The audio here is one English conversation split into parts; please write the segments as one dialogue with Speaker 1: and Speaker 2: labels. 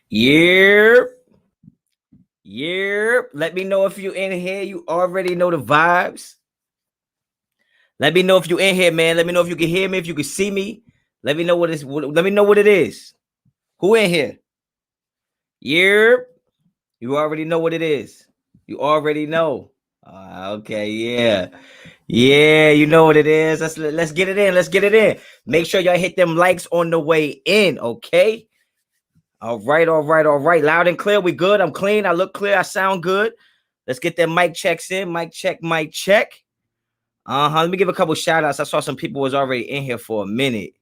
Speaker 1: Yeah. Yeah. Let me know if you in here. You already know the vibes. Let me know if you in here, man. Let me know if you can hear me, if you can see me. Let me know what it's. Let me know what it is. Who in here? Yeah. You already know what it is. You already know. Okay, yeah. Yeah, you know what it is. Let's get it in. Let's get it in. Make sure y'all hit them likes on the way in, okay? All right, all right, all right. Loud and clear. We good. I'm clean. I look clear. I sound good. Let's get them mic checks in. Mic check, mic check. Let me give a couple shout outs. I saw some people was already in here for a minute.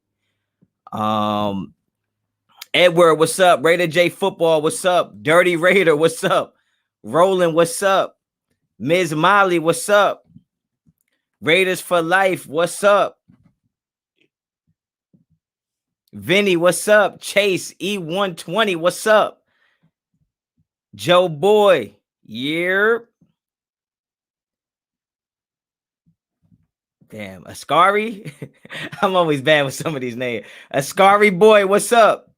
Speaker 1: Edward, what's up? Raider J Football, what's up? Dirty Raider, what's up? Roland, what's up? Ms. Molly, what's up? Raiders for life, what's up? Vinny, what's up? Chase E120, what's up? Joe Boy, yeah. Damn, Ascari. I'm always bad with some of these names. Ascari Boy, what's up?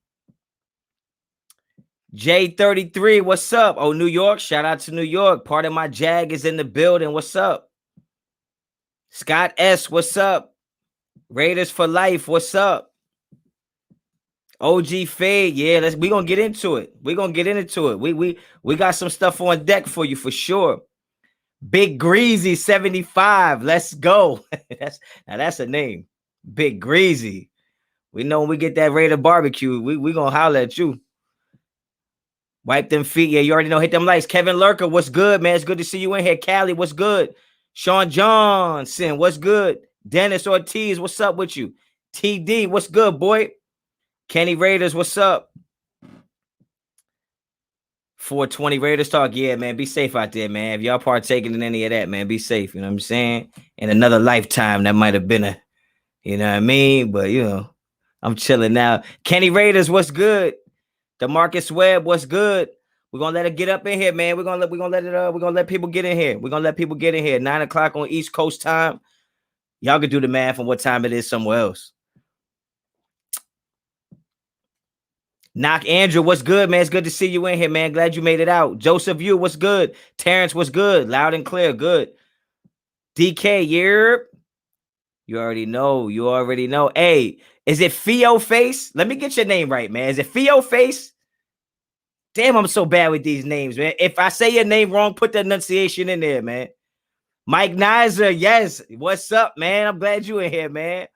Speaker 1: J33, what's up? Oh, New York, shout out to New York. Part of my Jag is in the building. What's up? Scott S, what's up? Raiders for life, what's up? OG Fade, yeah, we gonna get into it. We're gonna get into it. We got some stuff on deck for you for sure. Big Greasy 75. Let's go. That's a name. Big Greasy. We know when we get that Raider barbecue, we gonna holler at you. Wipe them feet. Yeah, you already know. Hit them lights. Kevin Lurker, what's good, man? It's good to see you in here. Callie, what's good? Sean Johnson, what's good? Dennis Ortiz, what's up with you? TD, what's good, boy? Kenny Raiders, what's up? 420 Raiders talk. Yeah, man, be safe out there, man. If y'all partaking in any of that, man, be safe. You know what I'm saying? In another lifetime, that might have been a, you know what I mean? But, you know, I'm chilling now. Kenny Raiders, what's good? DeMarcus Webb, what's good? We're gonna let it get up in here, man. We're gonna let people get in here. We're gonna let people get in here. 9 o'clock on East Coast time. Y'all can do the math on what time it is somewhere else. Knock Andrew, what's good, man? It's good to see you in here, man. Glad you made it out. Joseph Yu, what's good? Terrence, what's good? Loud and clear, good. DK, you already know. You already know. Hey, is it Fio Face? Let me get your name right, man. Is it Fio Face? Damn, I'm so bad with these names, man. If I say your name wrong, put the enunciation in there, man. Mike Nizer, yes. What's up, man? I'm glad you in here, man.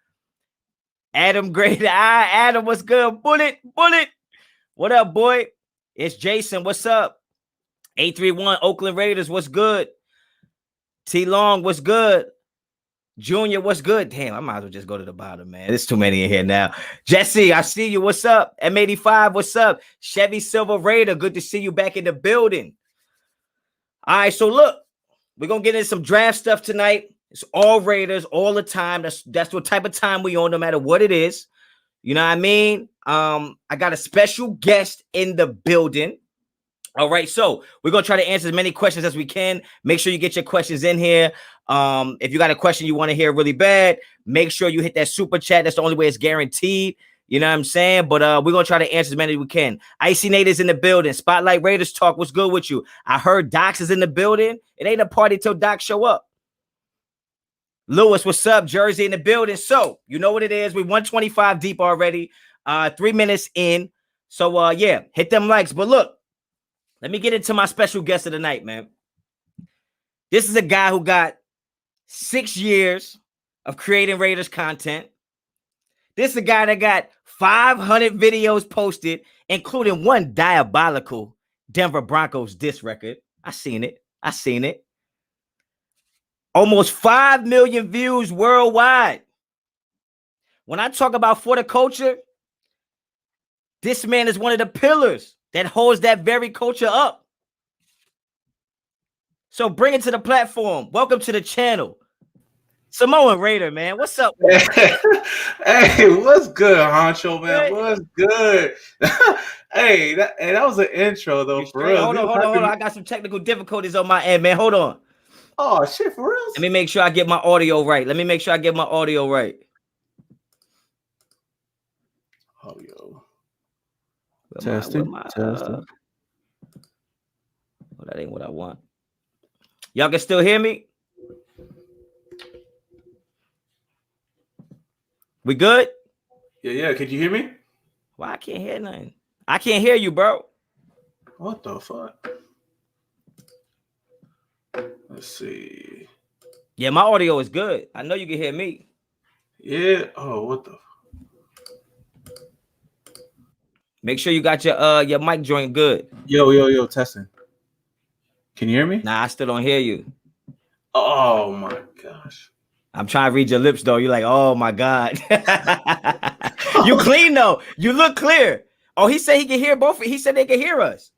Speaker 1: Adam Great. Adam, what's good? Bullet. What up, boy? It's Jason. What's up? 831 Oakland Raiders. What's good? T Long, what's good? Junior, what's good? Damn, I might as well just go to the bottom, man. There's too many in here now. Jesse, I see you. What's up? M85, what's up? Chevy Silver Raider, good to see you back in the building. All right, so look, we're going to get into some draft stuff tonight. It's all Raiders all the time. That's what type of time we on, no matter what it is. You know what I mean? I got a special guest in the building. All right, so we're going to try to answer as many questions as we can. Make sure you get your questions in here. If you got a question you want to hear really bad, make sure you hit that super chat. That's the only way it's guaranteed. You know what I'm saying? But we're going to try to answer as many as we can. Icy Nate is in the building. Spotlight Raiders Talk. What's good with you? I heard Docs is in the building. It ain't a party till Doc show up. Lewis, what's up? Jersey in the building. So, you know what it is. We 125 deep already. 3 minutes in. So, yeah, hit them likes. But look, let me get into my special guest of the night, man. This is a guy who got 6 years of creating Raiders content. This is a guy that got 500 videos posted, including one diabolical Denver Broncos diss record. I seen it. Almost 5 million views worldwide. When I talk about for the culture, this man is one of the pillars that holds that very culture up. So bring it to the platform. Welcome to the channel. Samoan Raider, man. What's up?
Speaker 2: Hey, what's good, Honcho, man? What's good? Hey, that was an intro, though, for real.
Speaker 1: Hold on. I got some technical difficulties on my end, man. Hold on.
Speaker 2: Oh, shit, for real?
Speaker 1: Let me make sure I get my audio right.
Speaker 2: Oh, yo.
Speaker 1: Testing. Well, that ain't what I want. Y'all can still hear me? We good?
Speaker 2: Yeah. Could you hear me?
Speaker 1: Why I can't hear nothing? I can't hear you, bro.
Speaker 2: What the fuck? Let's see.
Speaker 1: Yeah, my audio is good. I know you can hear me.
Speaker 2: Yeah. Oh, what the?
Speaker 1: Make sure you got your mic joint good.
Speaker 2: Yo, testing. Can you hear me?
Speaker 1: Nah, I still don't hear you.
Speaker 2: Oh my gosh.
Speaker 1: I'm trying to read your lips though. You're like, oh my God. You clean though. You look clear. Oh, he said he can hear both. He said they can hear us.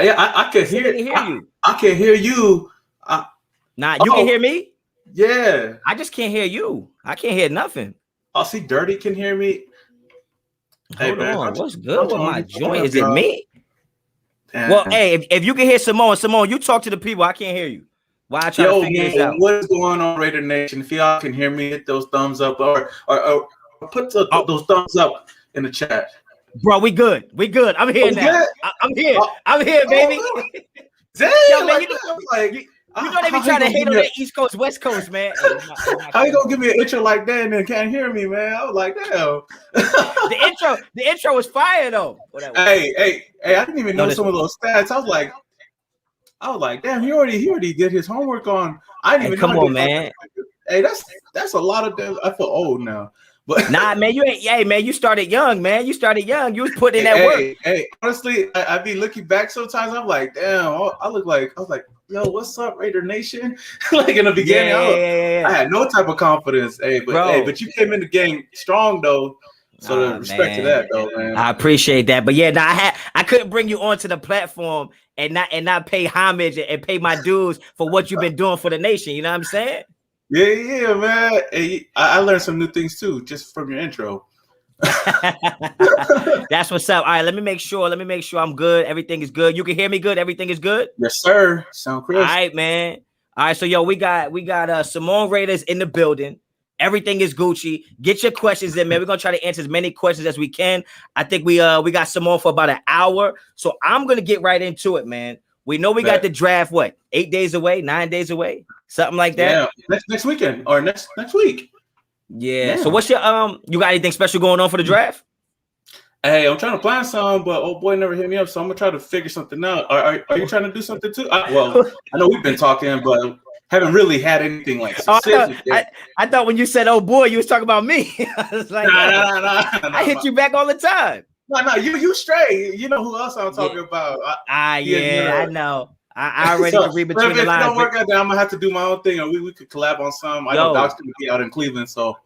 Speaker 2: Yeah, I can hear
Speaker 1: you.
Speaker 2: I can hear you.
Speaker 1: Nah, you can hear me?
Speaker 2: Yeah.
Speaker 1: I just can't hear you. I can't hear nothing.
Speaker 2: Oh, see, Dirty can hear me.
Speaker 1: Hold on. What's good with my joint? Is it me?
Speaker 2: Damn.
Speaker 1: Well, hey, if you can hear Samoan, you talk to the people. I can't hear you. Why I try to figure this out?
Speaker 2: What is going on, Raider Nation? If y'all can hear me, hit those thumbs up or put those thumbs up in the chat.
Speaker 1: Bro, we good. We good. I'm here now. I'm here. I'm here, baby.
Speaker 2: Damn,
Speaker 1: yo, man, you know they be trying to hate on the East Coast, West Coast, man.
Speaker 2: How you gonna give me an intro like that and then can't hear me, man? I was like, damn.
Speaker 1: the intro was fire though.
Speaker 2: Hey, I didn't even know some of those stats. I was like, damn, he already did his homework on. I didn't even
Speaker 1: come on, man.
Speaker 2: Hey, that's a lot of them. I feel old now. But
Speaker 1: nah, man, you ain't. Hey, man, you started young, man. You started young. You was putting in that work.
Speaker 2: Hey, honestly, I be looking back sometimes. I'm like, damn, I was like, yo, what's up, Raider Nation? Like in the beginning, I had no type of confidence. But you came in the game strong though. So respect to that though, man.
Speaker 1: I appreciate that. But yeah, I couldn't bring you onto the platform and not pay homage and pay my dues for what you've been doing for the nation. You know what I'm saying?
Speaker 2: Yeah, man. Hey, I learned some new things too, just from your intro.
Speaker 1: That's what's up. All right, let me make sure I'm good. Everything is good. You can hear me good. Everything is good.
Speaker 2: Yes, sir. Sound crisp.
Speaker 1: All right, man. All right, so yo, we got Samoan Raiders in the building. Everything is Gucci. Get your questions in, man. We're gonna try to answer as many questions as we can. I think we got Samoan for about an hour, so I'm gonna get right into it, man. We know we got the draft. What, 8 days away, 9 days away, something like that.
Speaker 2: Yeah, next weekend or next week.
Speaker 1: Yeah. So what's your you got anything special going on for the draft?
Speaker 2: Hey, I'm trying to plan some, but old boy never hit me up, so I'm gonna try to figure something out. Are you trying to do something too? I know we've been talking, but haven't really had anything like specific.
Speaker 1: I thought when you said "oh boy," you was talking about me. I was like,
Speaker 2: nah,
Speaker 1: I hit you back all the time.
Speaker 2: No, you straight. You know who else I'm talking about?
Speaker 1: I know. I already can read between the lines.
Speaker 2: If it don't work out, then I'm gonna have to do my own thing, or we could collab on some. I know Doc's gonna be out in Cleveland, so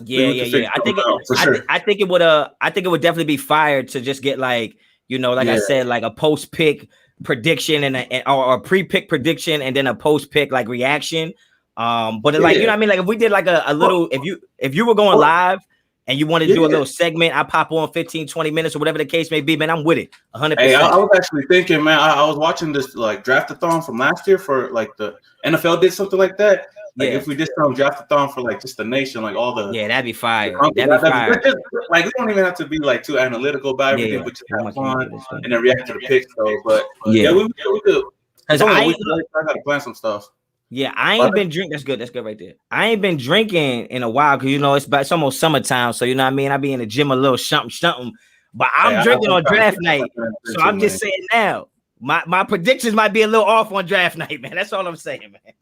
Speaker 1: yeah. I think it would definitely be fire to just get like, I said, like a post pick prediction or a pre-pick prediction and then a post-pick like reaction. But like, you know what I mean? Like if we did like a little, if you were going live and you wanted to do a little segment, I pop on 15, 20 minutes or whatever the case may be, man, I'm with it 100%.
Speaker 2: Hey, I was actually thinking, man, I was watching this like draftathon from last year for like the NFL did something like that. Like if we did some draftathon for like just the nation, like all the
Speaker 1: that'd be fire. That'd be fire.
Speaker 2: Like we don't even have to be like too analytical about everything, but just have fun and then react to the picks. So, but we could. I got to plan some stuff.
Speaker 1: Yeah, I ain't been drinking. That's good. That's good right there. I ain't been drinking in a while because it's almost summertime. So you know what I mean. I be in the gym a little something. But I'm drinking on draft night. So I'm just saying now. My predictions might be a little off on draft night, man. That's all I'm saying, man.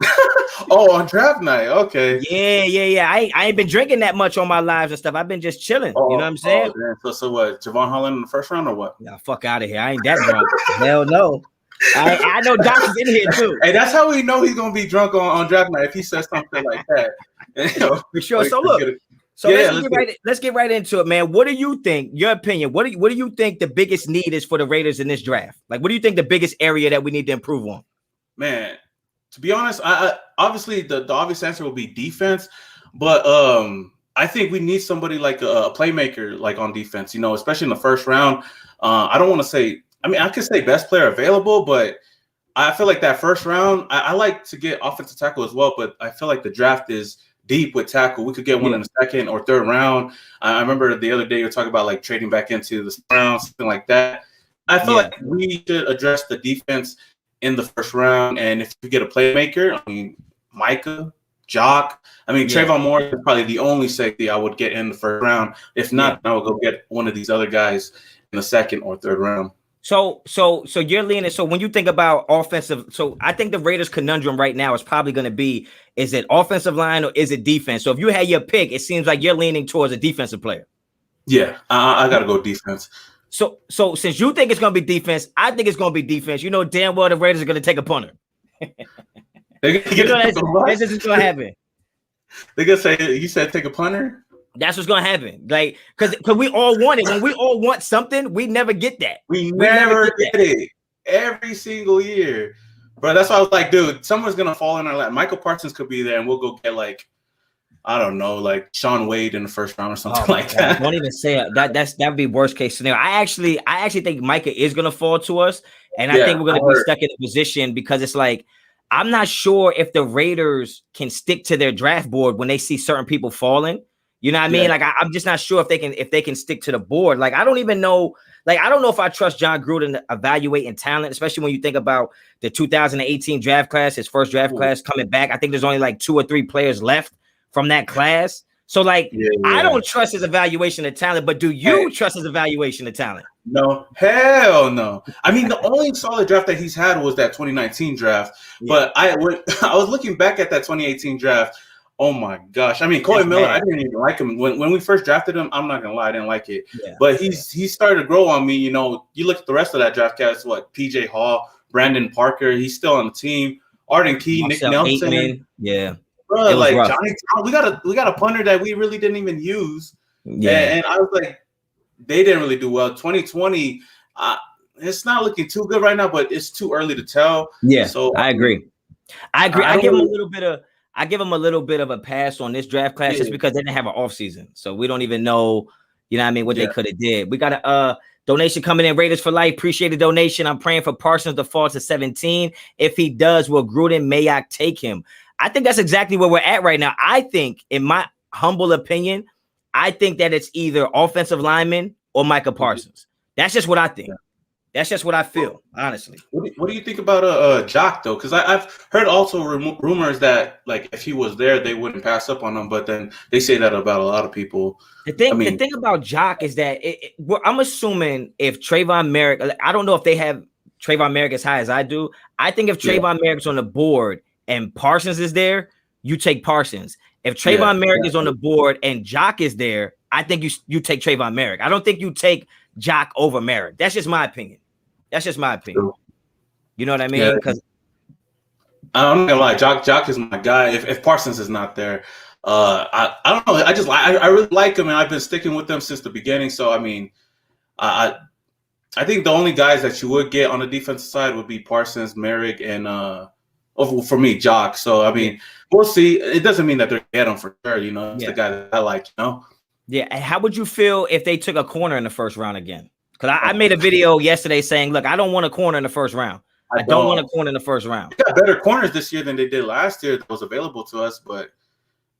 Speaker 2: On draft night, okay.
Speaker 1: Yeah. I ain't been drinking that much on my lives and stuff. I've been just chilling. You know what I'm saying?
Speaker 2: So what? Javon Holland in the first round or what?
Speaker 1: Nah, fuck out of here. I ain't that drunk. Hell no. I know Doc is in here too.
Speaker 2: Hey, that's how we know he's gonna be drunk on draft night if he says something like that.
Speaker 1: For sure. So look. Let's get right into it, man. What do you think? Your opinion. What do you think the biggest need is for the Raiders in this draft? Like, what do you think the biggest area that we need to improve on?
Speaker 2: Man, to be honest, I obviously the obvious answer will be defense, but I think we need somebody like a playmaker, like on defense. Especially in the first round. I don't want to say. I mean, I could say best player available, but I feel like that first round. I like to get offensive tackle as well, but I feel like the draft is deep with tackle. We could get one
Speaker 1: Yeah.
Speaker 2: in the second or third round. I remember the other day you were talking about like trading back into the round, something like that. I feel
Speaker 1: Yeah.
Speaker 2: like we should address the defense in the first round. And if you get a playmaker, I mean, Micah, Jock. I mean,
Speaker 1: Yeah.
Speaker 2: Trayvon Moore is probably the only safety I would get in the first round. If not, I would go get one of these other guys in the second or third round.
Speaker 1: So you're leaning. So when you think about offensive, so I think the Raiders' conundrum right now is probably going to be: is it offensive line or is it defense? So if you had your pick, it seems like you're leaning towards a defensive player.
Speaker 2: Yeah, I got to go defense.
Speaker 1: So since you think it's going to be defense, I think it's going to be defense. You know damn well the Raiders are going to take a punter. You know that's just going to happen.
Speaker 2: They're going to say, you said take a punter?
Speaker 1: That's what's going to happen. Like, because we all want it. When we all want something, we never get that.
Speaker 2: We never get it. Every single year. Bro, that's why I was like, dude, someone's going to fall in our lap. Michael Parsons could be there, and we'll go get, like, I don't know, like Sean Wade in the first round or something like that.
Speaker 1: Don't even say it. That'd be worst case scenario. I actually think Micah is gonna fall to us, and I think we're gonna be stuck in a position because it's like I'm not sure if the Raiders can stick to their draft board when they see certain people falling. You know what I mean? Like I'm just not sure if they can stick to the board. Like I don't even know. Like I don't know if I trust John Gruden evaluating talent, especially when you think about the 2018 draft class, his first draft class coming back. I think there's only like 2 or 3 players left from that class. So like I don't trust his evaluation of talent, but do you trust his evaluation of talent?
Speaker 2: No, hell no. I mean, the only solid draft that he's had was that 2019 draft. But I was looking back at that 2018 draft. Oh my gosh. I mean, Colton Miller, I didn't even like him. When we first drafted him, I'm not gonna lie, I didn't like it. But he started to grow on me. You know, you look at the rest of that draft cast, what PJ Hall, Brandon Parker, he's still on the team, Arden Key, Nick Nelson.
Speaker 1: Aitman.
Speaker 2: Bro, like rough. Johnny, we got a punter that we really didn't even use. And I was like, they didn't really do well. 2020, it's not looking too good right now, but it's too early to tell.
Speaker 1: Yeah, so I agree. I give him a little bit of a pass on this draft class just because they didn't have an offseason. So we don't even know, you know what I mean, what they could have did. We got a donation coming in, Raiders for life. Appreciate the donation. I'm praying for Parsons to fall to 17. If he does, will Gruden Mayock take him? I think that's exactly where we're at right now. I think, in my humble opinion, I think that it's either offensive lineman or Micah Parsons. That's just what I think. That's just what I feel, honestly.
Speaker 2: What do you think about Jock, though? Because I've heard also rumors that, like, if he was there, they wouldn't pass up on him. But then they say that about a lot of people.
Speaker 1: The thing about Jock is that I'm assuming if Trayvon Merrick, I don't know if they have Trayvon Merrick as high as I do. I think if Trayvon Merrick's on the board and Parsons is there, you take Parsons. If Trayvon Merrick is on the board and Jock is there, I think you take Trayvon Merrick. I don't think you take Jock over Merrick. That's just my opinion. True. You know what I mean? Because
Speaker 2: I'm not gonna lie, Jock is my guy. If Parsons is not there, I don't know. I really like him, and I've been sticking with them since the beginning. So I mean, I think the only guys that you would get on the defensive side would be Parsons, Merrick, and for me, Jock. So I mean, we'll see. It doesn't mean that they're get him for sure. You know, it's the guy that I like. You know.
Speaker 1: Yeah. And how would you feel if they took a corner in the first round again? Because I made a video yesterday saying, look, I don't want a corner in the first round. I don't want a corner in the first round.
Speaker 2: They got better corners this year than they did last year that was available to us. But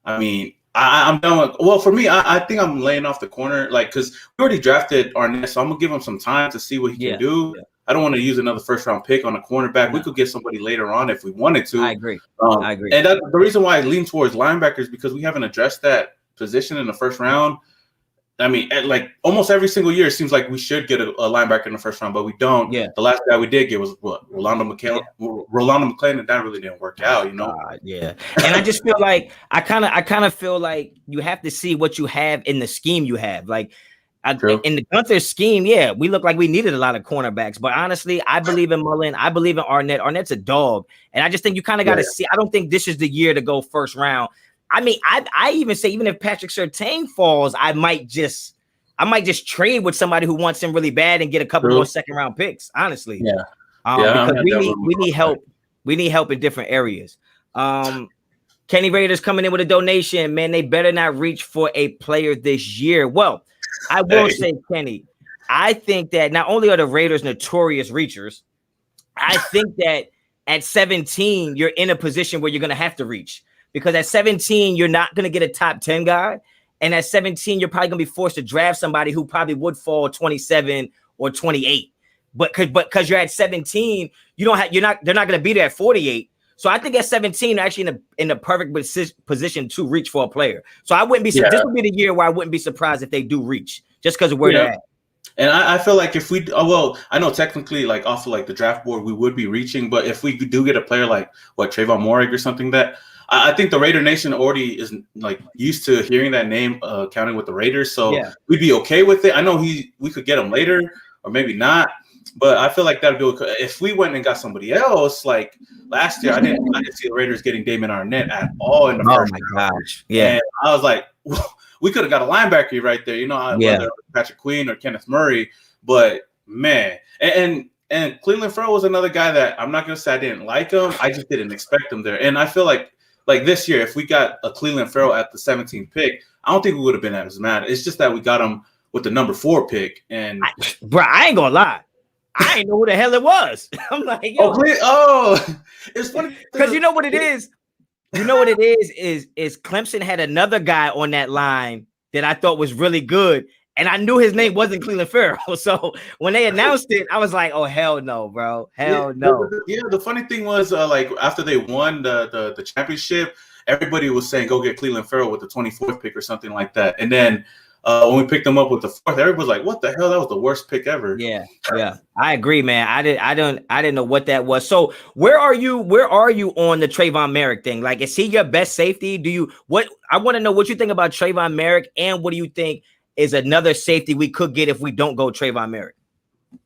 Speaker 2: I mean, I'm done with. Well, for me, I think I'm laying off the corner, like, because we already drafted Arnett, so I'm gonna give him some time to see what he can do. Yeah. I don't want to use another first round pick on a cornerback. No. We could get somebody later on if we wanted to.
Speaker 1: I agree.
Speaker 2: And the reason why I lean towards linebackers is because we haven't addressed that position in the first round. I mean, like almost every single year, it seems like we should get a linebacker in the first round, but we don't. Yeah. The last guy we did get was Rolando McClain. Rolando McClain, and that really didn't work out, you know.
Speaker 1: Yeah. And I just feel like I kind of feel like you have to see what you have in the scheme you have. Like in the Gunther scheme, we look like we needed a lot of cornerbacks, but honestly, I believe in Mullen. I believe in Arnett. Arnett's a dog, and I just think you kind of got to see. I don't think this is the year to go first round. I mean, I even say even if Patrick Surtain falls, I might just trade with somebody who wants him really bad and get a couple more second round picks. Honestly, because we need help. We need help in different areas. Kenny Raiders coming in with a donation. Man, they better not reach for a player this year. Well, I will say, Kenny, I think that not only are the Raiders notorious reachers, I think that at 17 you're in a position where you're going to have to reach. because at 17, you're not going to get a top 10 guy. And at 17, you're probably going to be forced to draft somebody who probably would fall 27 or 28. But because you're at 17, they're not going to be there at 48. So I think at 17, they're actually in the perfect position to reach for a player. So I wouldn't be. This would be the year where I wouldn't be surprised if they do reach, just because of where they're at.
Speaker 2: And I feel like if we, I know technically, like off of like the draft board, we would be reaching, but if we do get a player like Trayvon Morig or something, that I think the Raider Nation already is like used to hearing that name counting with the Raiders, so we'd be okay with it. I know we could get him later or maybe not, but I feel like that would do it. If we went and got somebody else, like last year, I didn't see the Raiders getting Damon Arnett at all in the first round.
Speaker 1: Gosh, yeah.
Speaker 2: And I was like, we could have got a linebacker right there, whether Patrick Queen or Kenneth Murray. But man, and Cleveland Ferrell was another guy that I'm not gonna say I didn't like him. I just didn't expect him there. And I feel like this year, if we got a Cleveland Ferrell at the 17th pick, I don't think we would have been as mad. It's just that we got him with the number 4 pick. And
Speaker 1: I ain't gonna lie, I didn't know who the hell it was. I'm like,
Speaker 2: it's funny
Speaker 1: because you know what it is. You know what it is Clemson had another guy on that line that I thought was really good, and I knew his name wasn't Cleveland Ferrell. So when they announced it, I was like, "Oh hell no, bro, hell no."
Speaker 2: Yeah, the funny thing was, like after they won the championship, everybody was saying, "Go get Cleveland Ferrell with the 24th pick or something like that." And then when we picked them up with the 4th, everybody was like, "What the hell? That was the worst pick ever."
Speaker 1: Yeah, I agree, man. I didn't know what that was. So where are you on the Trayvon Merrick thing? Like, is he your best safety? I want to know what you think about Trayvon Merrick, and what do you think is another safety we could get if we don't go Trayvon Merrick?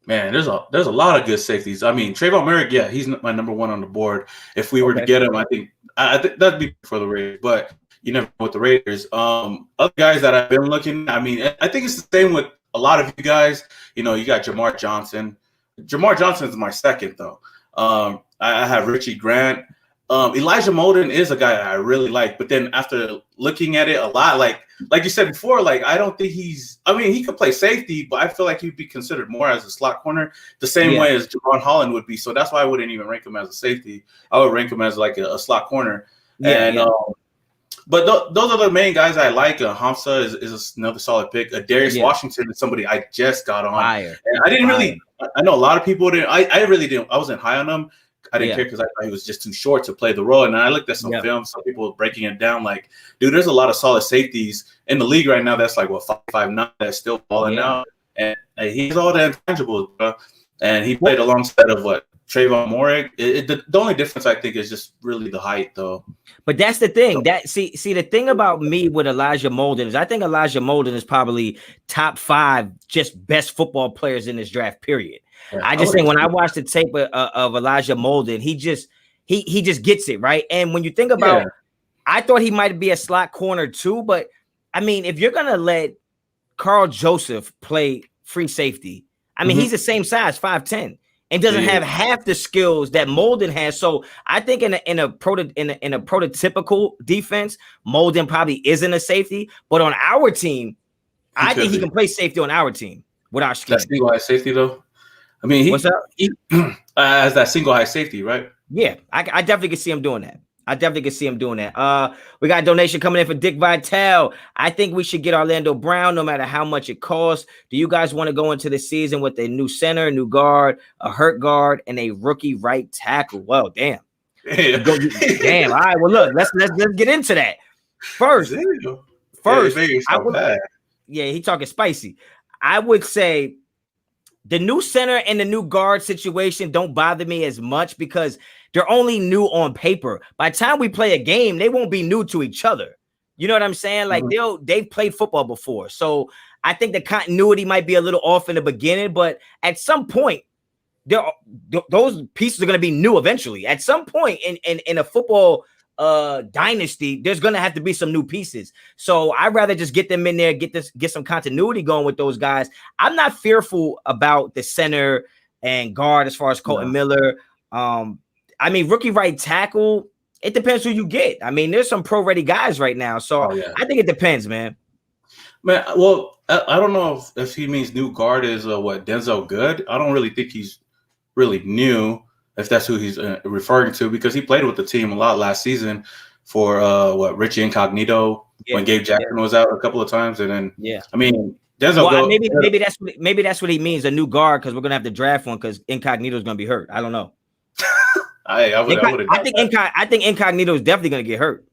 Speaker 2: Man, there's a lot of good safeties. I mean, Trayvon Merrick, he's my number 1 on the board. If we were to get him, I think that'd be for the Raiders, but you never know with the Raiders. Other guys that I've been looking, I mean, I think it's the same with a lot of you guys. You got Jamar Johnson. Jamar Johnson is my second, though. I have Richie Grant. Elijah Molden is a guy I really like, but then after looking at it a lot, like you said before, like I don't think he could play safety, but I feel like he'd be considered more as a slot corner, the same way as Javon Holland would be. So that's why I wouldn't even rank him as a safety. I would rank him as like a slot corner. But those are the main guys I like. Hamza is another solid pick. Darius Washington is somebody I just got on. And I didn't really. I know a lot of people didn't. I really didn't. I wasn't high on him. I didn't care because I thought he was just too short to play the role. And I looked at some film, some people were breaking it down. Like, dude, there's a lot of solid safeties in the league right now. That's like 5'9" that's still balling out, and he's all the intangibles, bro. And he played alongside of Trayvon Morig. The only difference I think is just really the height, though.
Speaker 1: But that's the thing. See the thing about me with Elijah Molden is I think Elijah Molden is probably top 5 just best football players in this draft period. Yeah, I just think when I watched the tape of Elijah Molden, he just gets it right. And when you think about, I thought he might be a slot corner too. But I mean, if you're gonna let Carl Joseph play free safety, I mean, he's the same size, 5'10", and doesn't have half the skills that Molden has. So I think in a prototypical defense, Molden probably isn't a safety. But on our team, I think he can play safety on our team with our scheme.
Speaker 2: That's single high safety though. I mean,
Speaker 1: what's up?
Speaker 2: As that single high safety, right?
Speaker 1: Yeah, I definitely can see him doing that. We got a donation coming in for Dick Vitale. I think we should get Orlando Brown no matter how much it costs. Do you guys want to go into the season with a new center, new guard, a hurt guard, and a rookie right tackle? Well, damn. Damn. All right. Well, look, let's get into that. First, he talking spicy. I would say the new center and the new guard situation don't bother me as much because they're only new on paper. By the time we play a game, they won't be new to each other. You know what I'm saying? Like they've played football before. So I think the continuity might be a little off in the beginning, but at some point, those pieces are going to be new eventually. At some point in a football dynasty, there's going to have to be some new pieces. So I'd rather just get them in there, get some continuity going with those guys. I'm not fearful about the center and guard as far as Colton Miller. I mean, rookie right tackle, it depends who you get. I mean, there's some pro-ready guys right now. So I think it depends, man.
Speaker 2: Man, well, I don't know if he means new guard is Denzel Good. I don't really think he's really new, if that's who he's referring to, because he played with the team a lot last season. for Richie Incognito when Gabe Jackson was out a couple of times, and then I mean Denzel.
Speaker 1: Well, maybe that's what he means, a new guard, because we're gonna have to draft one because Incognito is gonna be hurt. I don't know. I think Incognito is definitely gonna get hurt.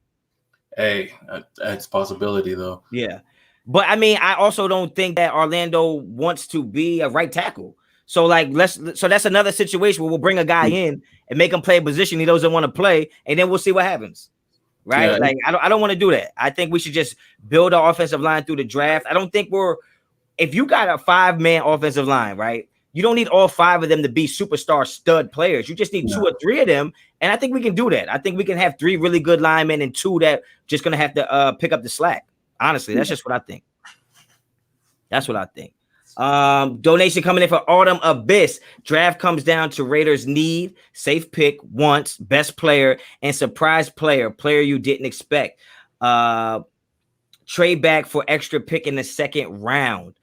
Speaker 2: Hey, that's a possibility though.
Speaker 1: Yeah, but I mean, I also don't think that Orlando wants to be a right tackle. So so that's another situation where we'll bring a guy in and make him play a position he doesn't want to play, and then we'll see what happens. Right? Yeah. Like I don't want to do that. I think we should just build our offensive line through the draft. I don't think if you got a 5-man offensive line, right? You don't need all 5 of them to be superstar stud players. You just need 2 or 3 of them, and I think we can do that. I think we can have 3 really good linemen and 2 that just gonna have to pick up the slack. Honestly, that's just what I think. That's what I think. Donation coming in for Autumn Abyss. Draft comes down to Raiders need, safe pick, wants, best player, and surprise player you didn't expect. Trade back for extra pick in the 2nd round.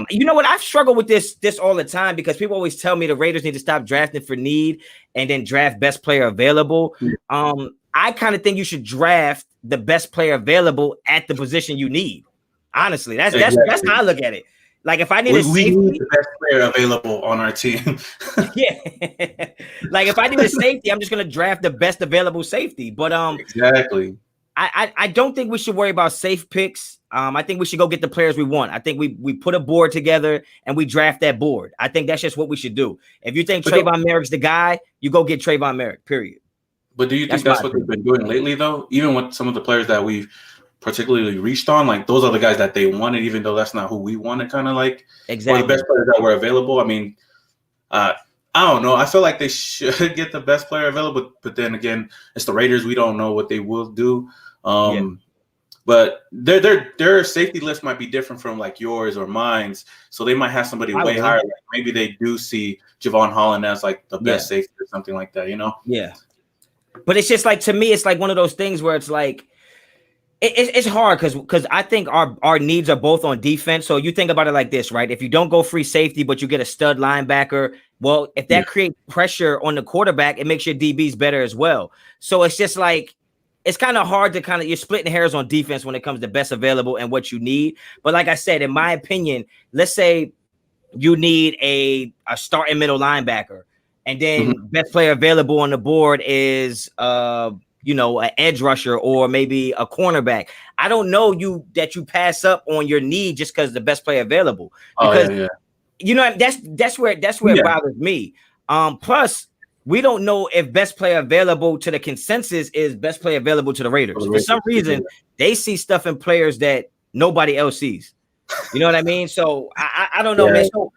Speaker 1: You know what? I've struggled with this all the time because people always tell me the Raiders need to stop drafting for need and then draft best player available. I kind of think you should draft the best player available at the position you need. Honestly, that's how I look at it. Like if I need
Speaker 2: we need the best player available on our team.
Speaker 1: Yeah. Like if I need a safety, I'm just gonna draft the best available safety. But
Speaker 2: exactly.
Speaker 1: I don't think we should worry about safe picks. I think we should go get the players we want. I think we put a board together and we draft that board. I think that's just what we should do. If you think Trayvon Merrick's the guy, you go get Trayvon Merrick, period.
Speaker 2: But do you think that's what they've been doing lately, though? Even with some of the players that we've particularly reached on, like those are the guys that they wanted, even though that's not who we wanted, kind of like.
Speaker 1: Exactly.
Speaker 2: Or the best players that were available. I mean, I don't know. I feel like they should get the best player available, but then again, it's the Raiders. We don't know what they will do. But their safety list might be different from like yours or mine's, so they might have somebody way higher. Like maybe they do see Javon Holland as like the best safety or something like that, you know?
Speaker 1: Yeah. But it's just like, to me, it's like one of those things where it's like it's hard because I think our needs are both on defense. So you think about it like this, right? If you don't go free safety, but you get a stud linebacker, well, if that creates pressure on the quarterback, it makes your DBs better as well. So it's just like, it's kind of hard to you're splitting hairs on defense when it comes to best available and what you need. But like I said, in my opinion, let's say you need a starting middle linebacker, and then best player available on the board is an edge rusher or maybe a cornerback. I don't know that you pass up on your need just because the best player available. Because that's where it bothers me. Plus, we don't know if best player available to the consensus is best player available to the Raiders. For some reason, they see stuff in players that nobody else sees. You know what I mean? So I don't know, man. So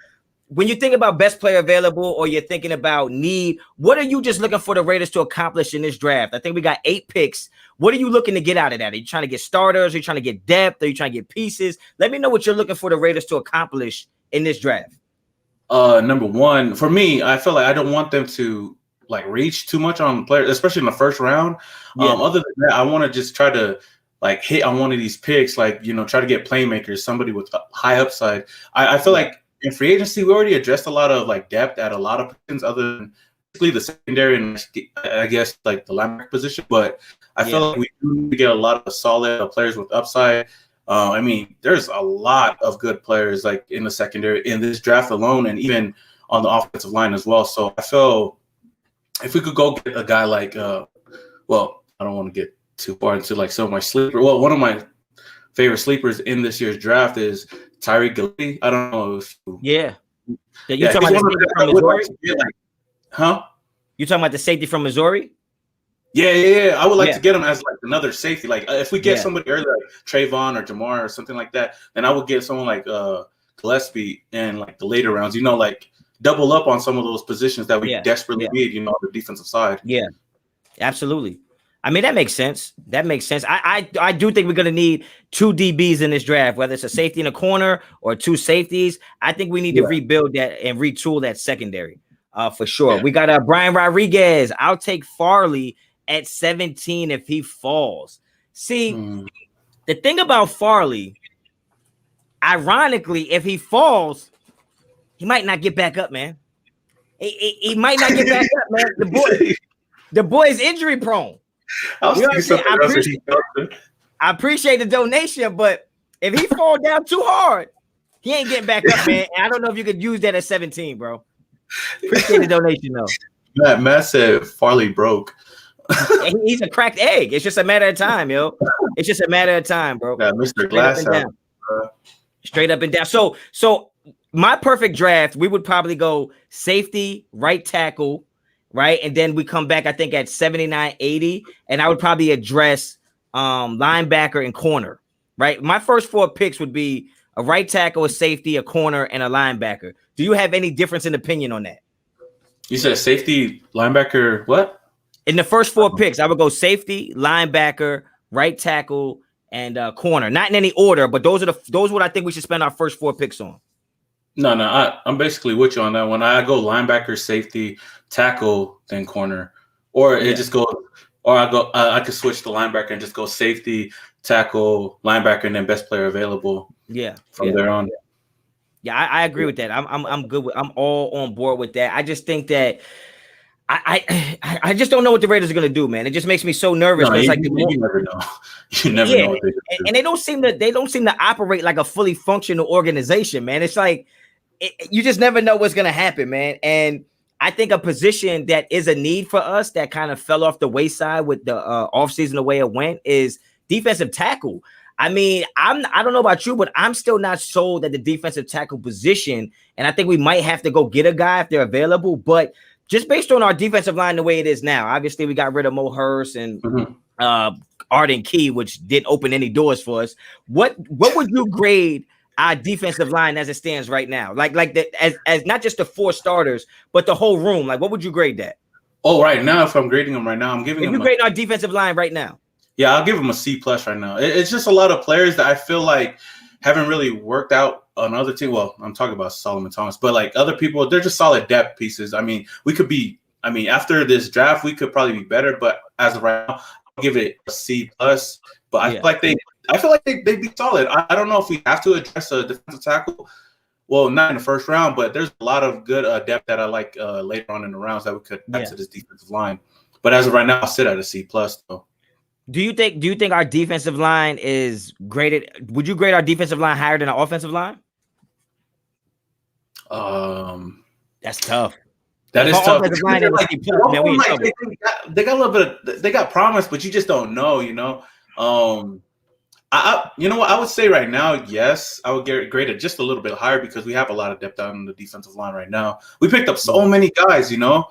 Speaker 1: when you think about best player available or you're thinking about need, what are you just looking for the Raiders to accomplish in this draft? I think we got 8 picks. What are you looking to get out of that? Are you trying to get starters? Are you trying to get depth? Are you trying to get pieces? Let me know what you're looking for the Raiders to accomplish in this draft.
Speaker 2: Number one, for me, I feel like I don't want them to like reach too much on players, especially in the 1st round. Other than that, I want to just try to like hit on one of these picks, like, try to get playmakers, somebody with high upside. I feel like in free agency, we already addressed a lot of like depth at a lot of positions other than basically the secondary and I guess like the linebacker position. But I feel like we do need to get a lot of solid players with upside. I mean, there's a lot of good players like in the secondary in this draft alone, and even on the offensive line as well. So I feel if we could go get a guy like, I don't want to get too far into like some of my sleeper. Well, one of my favorite sleepers in this year's draft is Tyreek Gillespie. I don't know if
Speaker 1: you talking about the safety from Missouri? You talking about the safety from Missouri?
Speaker 2: Yeah. I would like to get him as like another safety. Like if we get somebody earlier, like Trayvon or Jamar or something like that, then I would get someone like Gillespie in like the later rounds. Like double up on some of those positions that we desperately need, on the defensive side. Yeah,
Speaker 1: absolutely. I mean, that makes sense. I do think we're going to need 2 DBs in this draft, whether it's a safety in a corner or 2 safeties. I think we need to rebuild that and retool that secondary for sure. Yeah. We got Brian Rodriguez. I'll take Farley at 17 if he falls. See, the thing about Farley, ironically, if he falls, he might not get back up, man. He might not get back up, man. The boy is injury prone.
Speaker 2: I was
Speaker 1: You know what
Speaker 2: thinking
Speaker 1: I'm saying?
Speaker 2: something else that he felt.
Speaker 1: I appreciate the donation, but if he fall down too hard, he ain't getting back up, man. And I don't know if you could use that at 17, bro. Appreciate the donation, though.
Speaker 2: Matt said Farley broke.
Speaker 1: He's a cracked egg. It's just a matter of time, yo. It's just a matter of time, bro.
Speaker 2: Yeah, Mr.
Speaker 1: Straight
Speaker 2: Glass
Speaker 1: up and down. Straight up and down. So my perfect draft, we would probably go safety, right tackle, right? And then we come back, I think, at 79, 80. And I would probably address linebacker and corner, right? My first 4 picks would be a right tackle, a safety, a corner, and a linebacker. Do you have any difference in opinion on that?
Speaker 2: You said safety, linebacker, what?
Speaker 1: In the first 4 picks, I would go safety, linebacker, right tackle, and corner. Not in any order, but those are what I think we should spend our first 4 picks on.
Speaker 2: No, I'm basically with you on that one. I go linebacker, safety, tackle, then corner, or it just go, or I could switch to linebacker and just go safety, tackle, linebacker, and then best player available.
Speaker 1: Yeah,
Speaker 2: from there on.
Speaker 1: Yeah, I agree with that. I'm good with. I'm all on board with that. I just think that I just don't know what the Raiders are gonna do, man. It just makes me so nervous.
Speaker 2: No,
Speaker 1: it's
Speaker 2: you
Speaker 1: like
Speaker 2: never know. You never know what they do.
Speaker 1: And they don't seem to operate like a fully functional organization, man. It's like you just never know what's gonna happen, man. And I think a position that is a need for us that kind of fell off the wayside with the offseason the way it went is defensive tackle. I mean, I don't know about you, but I'm still not sold at the defensive tackle position. And I think we might have to go get a guy if they're available. But just based on our defensive line the way it is now, obviously we got rid of Mo Hurst and Arden Key, which didn't open any doors for us. What would you grade our defensive line as it stands right now? As not just the 4 starters, but the whole room. Like, what would you grade that?
Speaker 2: Oh, right now, if I'm grading them right now, I'm giving them.
Speaker 1: If you're grading our defensive line right now.
Speaker 2: Yeah, I'll give them a C+ right now. It's just a lot of players that I feel like haven't really worked out on other teams. Well, I'm talking about Solomon Thomas, but like other people, they're just solid depth pieces. I mean, after this draft, we could probably be better, but as of right now, I'll give it a C+. But I feel like they'd be solid. I don't know if we have to address a defensive tackle. Well, not in the first round, but there's a lot of good depth that I like later on in the rounds that we could add to this defensive line. But as of right now, I'll sit at a C+ though.
Speaker 1: Do you think our defensive line is graded? Would you grade our defensive line higher than our offensive line?
Speaker 2: That's tough. That is tough. They got a little bit. They got promise, but you just don't know. You know. You know what I would say right now? Yes, I would grade it just a little bit higher because we have a lot of depth on the defensive line right now. We picked up so many guys. You know.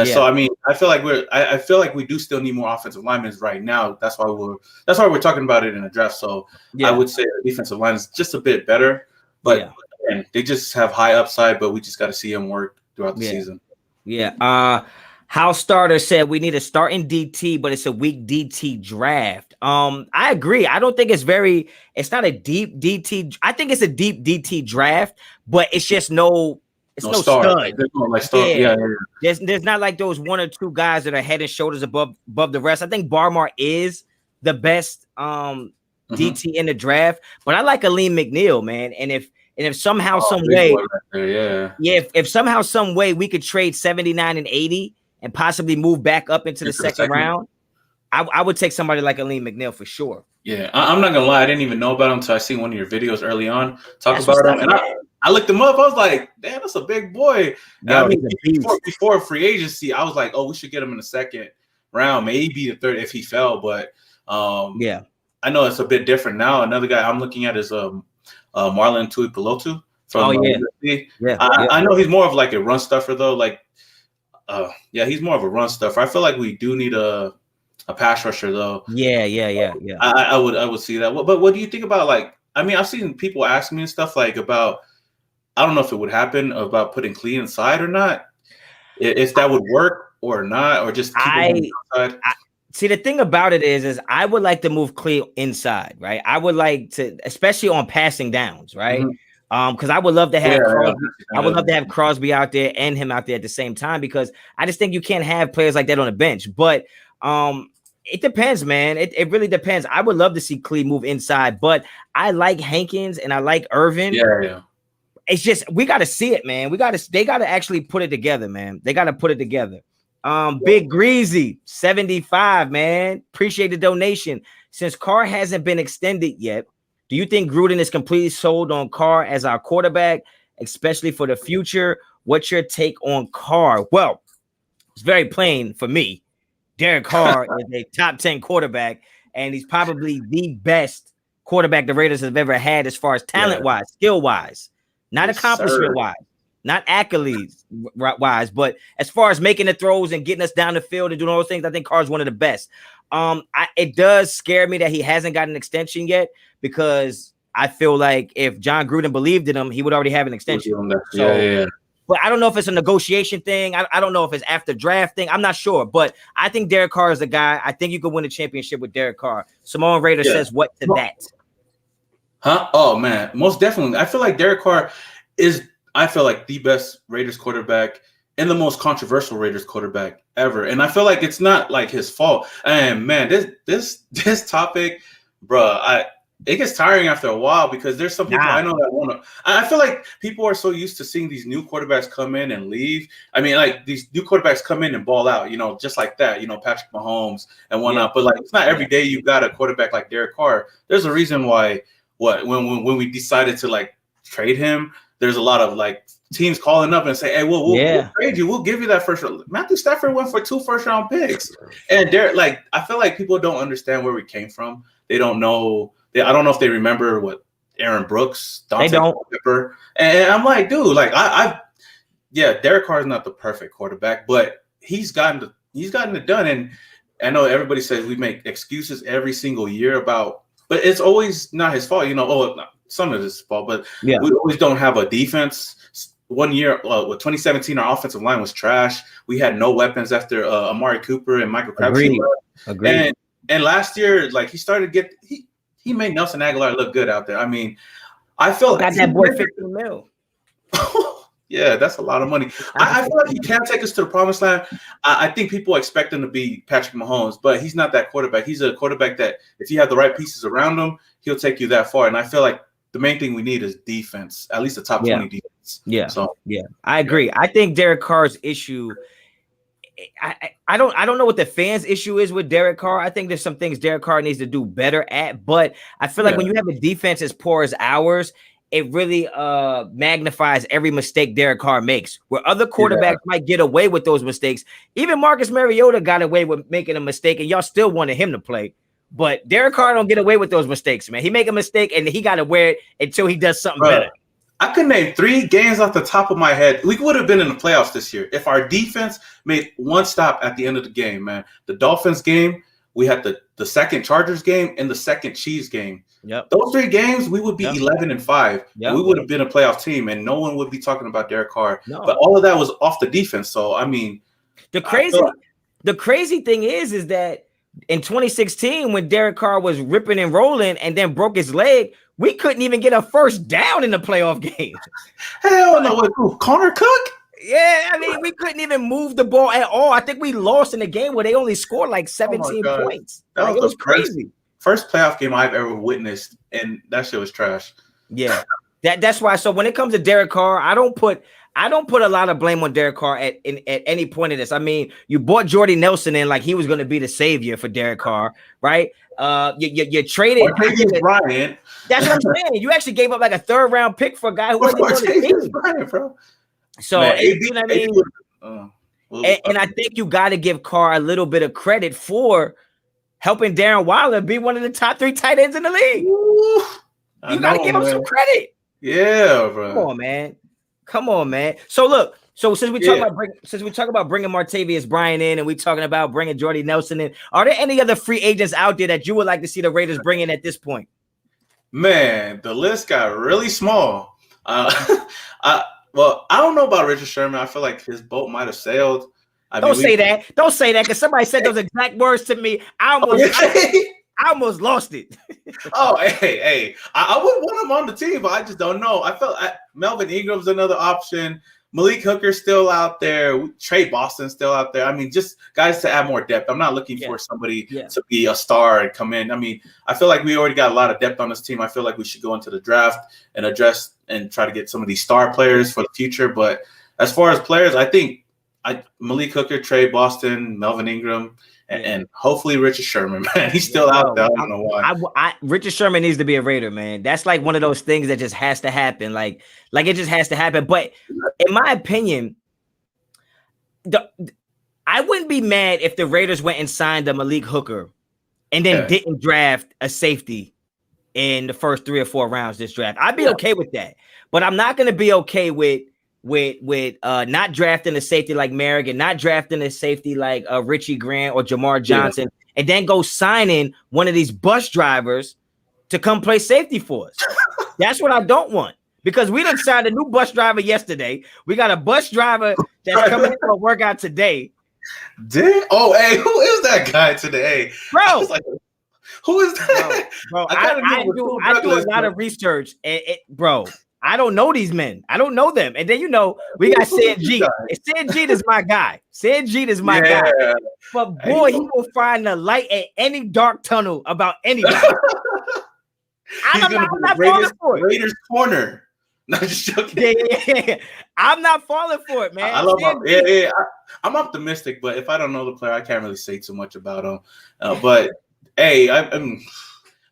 Speaker 2: So I mean, I feel like we do still need more offensive linemen right now. That's why we're talking about it in the draft. So I would say the defensive line is just a bit better, but again, they just have high upside. But we just got to see them work throughout the season.
Speaker 1: Yeah. House Starter said we need a start in DT, but it's a weak DT draft. I agree. I don't think it's not a deep DT. I think it's a deep DT draft, but it's just no stud.
Speaker 2: There's no like star. Yeah.
Speaker 1: There's not like those 1 or 2 guys that are head and shoulders above the rest. I think Barmar is the best DT in the draft, but I like Aleem McNeil, man. And if somehow, some way, if somehow, some way we could trade 79 and 80 and possibly move back up into the second round, I would take somebody like Aleem McNeil for sure. Yeah,
Speaker 2: I'm not gonna lie, I didn't even know about him until I seen one of your videos early on talk about him, and I looked him up. I was like, damn, that's a big boy.
Speaker 1: No,
Speaker 2: I mean, before free agency, I was like, oh, we should get him in the second round, maybe the third if he fell. But I know it's a bit different now. Another guy I'm looking at is Marlon Tuipulotu from I know he's more of like a run stuffer though. Like, he's more of a run stuffer. I feel like we do need a pass rusher though.
Speaker 1: Yeah.
Speaker 2: I would see that. But what do you think about like? I mean, I've seen people ask me and stuff like about. I don't know if it would happen about putting Klee inside or not. If that would work or not, or just keep him inside.
Speaker 1: See, the thing about it is I would like to move Klee inside, right? I would like to, especially on passing downs, right? Because I would love to have I would love to have Crosby out there and him out there at the same time, because I just think you can't have players like that on the bench. But it depends, man. It really depends. I would love to see Klee move inside, but I like Hankins and I like Irvin.
Speaker 2: Yeah.
Speaker 1: It's just we got to see it, man. They got to actually put it together, man. They got to put it together. Big Greasy, 75, man. Appreciate the donation. Since Carr hasn't been extended yet, do you think Gruden is completely sold on Carr as our quarterback, especially for the future? What's your take on Carr? Well, it's very plain for me. Derek Carr is a top 10 quarterback, and he's probably the best quarterback the Raiders have ever had as far as talent-wise, skill-wise, not accomplishment-wise, not accolades-wise, but as far as making the throws and getting us down the field and doing all those things, I think Carr's one of the best. It does scare me that he hasn't got an extension yet, because I feel like if John Gruden believed in him, he would already have an extension. But I don't know if it's a negotiation thing. I don't know if it's after draft thing. I'm not sure. But I think Derek Carr is a guy. I think you could win a championship with Derek Carr. Samoan Raider says what to that?
Speaker 2: Huh? Oh, man. Most definitely. I feel like Derek Carr is, the best Raiders quarterback and the most controversial Raiders quarterback ever. And I feel like it's not like his fault. And, man, this topic, bro, it gets tiring after a while, because there's some people I know that want to. I feel like people are so used to seeing these new quarterbacks come in and leave. I mean, like, these new quarterbacks come in and ball out, just like that, Patrick Mahomes and whatnot. But, like, it's not every day you got a quarterback like Derek Carr. There's a reason why when we decided to, like, trade him, there's a lot of, like, teams calling up and say, hey, we'll trade you. We'll give you that first round. Matthew Stafford went for 2 first-round picks. And Derek, like, I feel like people don't understand where we came from. They don't know. I don't know if they remember what Aaron Brooks, Dante Culpepper, and I'm like, dude, like Derek Carr is not the perfect quarterback, but he's gotten it done. And I know everybody says we make excuses every single year but it's always not his fault, some of it's fault, but we always don't have a defense. One year, with 2017, our offensive line was trash. We had no weapons after Amari Cooper and Michael Crabtree. Agreed. And last year, like, he made Nelson Aguilar look good out there. I mean, I felt
Speaker 1: got that boy $15 million.
Speaker 2: Yeah, that's a lot of money. I feel like he can take us to the promised land. I think people expect him to be Patrick Mahomes, but he's not that quarterback. He's a quarterback that, if you have the right pieces around him, he'll take you that far. And I feel like the main thing we need is defense, at least a top 20 defense. Yeah. So
Speaker 1: I agree. I think Derek Carr's issue. I don't know what the fans' issue is with Derek Carr. I think there's some things Derek Carr needs to do better at, but I feel like when you have a defense as poor as ours, it really magnifies every mistake Derek Carr makes. Where other quarterbacks might get away with those mistakes. Even Marcus Mariota got away with making a mistake, and y'all still wanted him to play. But Derek Carr don't get away with those mistakes, man. He make a mistake, and he got to wear it until he does something better.
Speaker 2: I could name 3 games off the top of my head. We would have been in the playoffs this year if our defense made one stop at the end of the game, man. The Dolphins game, we had the second Chargers game, and the second Chiefs game.
Speaker 1: Yep.
Speaker 2: Those 3 games, we would be 11-5. Yep. We would have been a playoff team, and no one would be talking about Derek Carr. No. But all of that was off the defense. So, I mean,
Speaker 1: the crazy thing is that in 2016, when Derek Carr was ripping and rolling and then broke his leg, we couldn't even get a first down in the playoff game.
Speaker 2: Hell no. Connor Cook?
Speaker 1: Yeah, I mean, we couldn't even move the ball at all. I think we lost in a game where they only scored like 17 points.
Speaker 2: That was crazy. First playoff game I've ever witnessed, and that shit was trash.
Speaker 1: Yeah, that's why. So when it comes to Derek Carr, I don't put a lot of blame on Derek Carr at any point in this. I mean, you bought Jordy Nelson in like he was going to be the savior for Derek Carr, right? You traded
Speaker 2: Bryant.
Speaker 1: That's what I'm saying. You actually gave up like a 3rd round pick for a guy who wasn't on the team,
Speaker 2: Bryant, bro.
Speaker 1: So you know what I mean. And I think you got to give Carr a little bit of credit for helping Darren Waller be one of the top 3 tight ends in the league.
Speaker 2: Ooh,
Speaker 1: you got to give him some credit.
Speaker 2: Yeah, bro.
Speaker 1: Come on, man. So look, since we talk about bringing Martavius Bryant in, and we talking about bringing Jordy Nelson in, are there any other free agents out there that you would like to see the Raiders bring in at this point?
Speaker 2: Man, the list got really small. Well, I don't know about Richard Sherman. I feel like his boat might have sailed.
Speaker 1: Don't say that, because somebody said those exact words to me. I almost lost it.
Speaker 2: Hey. I would want him on the team, but I just don't know. I felt Melvin Ingram's another option. Malik Hooker's still out there. Trey Boston's still out there. I mean, just guys to add more depth. I'm not looking for somebody to be a star and come in. I mean, I feel like we already got a lot of depth on this team. I feel like we should go into the draft and address and try to get some of these star players for the future. But as far as players, I think Malik Hooker, Trey Boston, Melvin Ingram, and hopefully Richard Sherman. Man, he's still out there. I don't know why.
Speaker 1: Richard Sherman needs to be a Raider, man. That's like one of those things that just has to happen. Like it just has to happen. But in my opinion, I wouldn't be mad if the Raiders went and signed a Malik Hooker and then didn't draft a safety in the first 3 or 4 rounds this draft. I'd be okay with that. But I'm not going to be okay with not drafting a safety like Merrick and not drafting a safety like Richie Grant or Jamar Johnson and then go signing one of these bus drivers to come play safety for us. That's what I don't want, because we done signed a new bus driver yesterday. We got a bus driver that's coming in for a workout today.
Speaker 2: Oh, hey, who is that guy today?
Speaker 1: Bro,
Speaker 2: who is that?
Speaker 1: Bro, I do a lot of research. Bro, I don't know these men. I don't know them. And then, we got Sid G. And Sid G is my guy. Sid G is my guy. But boy, he will find the light at any dark tunnel about anybody. I'm not falling for it.
Speaker 2: Raiders corner. No, just joking.
Speaker 1: Yeah. I'm not falling for it, man.
Speaker 2: I love him. I'm optimistic, but if I don't know the player, I can't really say too much about him. But hey,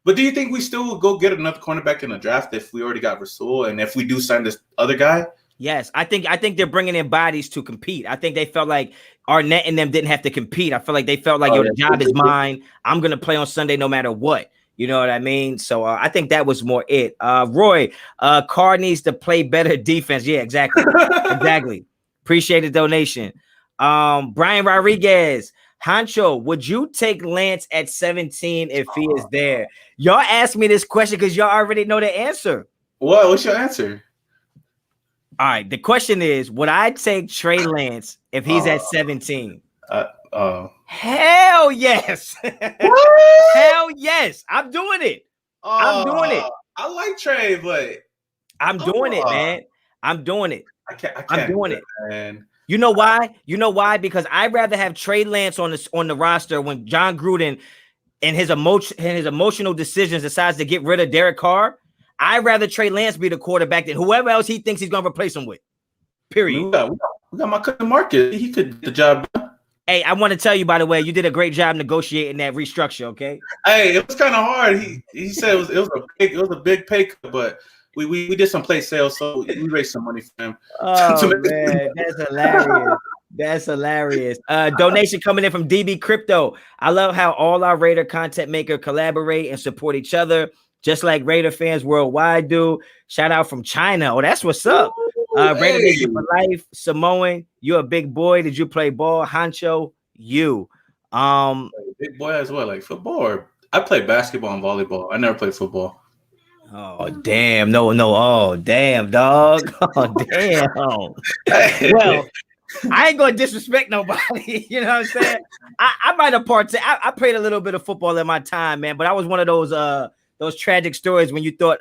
Speaker 2: but do you think we still will go get another cornerback in the draft if we already got Rasul and if we do sign this other guy?
Speaker 1: Yes, I think they're bringing in bodies to compete. I think they felt like Arnett and them didn't have to compete. I feel like they felt like, the job is mine. I'm going to play on Sunday no matter what. You know what I mean? So I think that was more it. Roy, Carr needs to play better defense. Yeah, exactly. Exactly. Appreciate the donation. Brian Rodriguez, Honcho, would you take Lance at 17 if he is there? Y'all asked me this question because y'all already know the answer.
Speaker 2: What? What's your answer?
Speaker 1: All right. The question is, would I take Trey Lance if he's at 17? Hell yes. Hell yes. I'm doing it. I'm doing it.
Speaker 2: I like Trey, but
Speaker 1: I'm doing it, man. I'm doing it. I'm doing it,
Speaker 2: man.
Speaker 1: You know why? Because I'd rather have Trey Lance on the roster when John Gruden and his emotional decisions decides to get rid of Derek Carr. I'd rather Trey Lance be the quarterback than whoever else he thinks he's going to replace him with. Period.
Speaker 2: We got my cousin Marcus. He could get the job done.
Speaker 1: Hey, I want to tell you, by the way, you did a great job negotiating that restructure. Okay.
Speaker 2: Hey, it was kind of hard. He said it was a big pay cut, but we did some play sales, so we raised some money for him.
Speaker 1: Oh man, that's hilarious. That's hilarious. Donation coming in from DB Crypto. I love how all our Raider content maker collaborate and support each other, just like Raider fans worldwide do. Shout out from China. Oh, that's what's up. Raider Nation for life. Samoan, you're a big boy. Did you play ball? Honcho, you.
Speaker 2: Big boy as well, like football. I played basketball and volleyball. I never played football.
Speaker 1: Oh damn! No! Oh damn, dog! Oh damn! Well, I ain't gonna disrespect nobody. You know what I'm saying? I might have I played a little bit of football in my time, man. But I was one of those tragic stories when you thought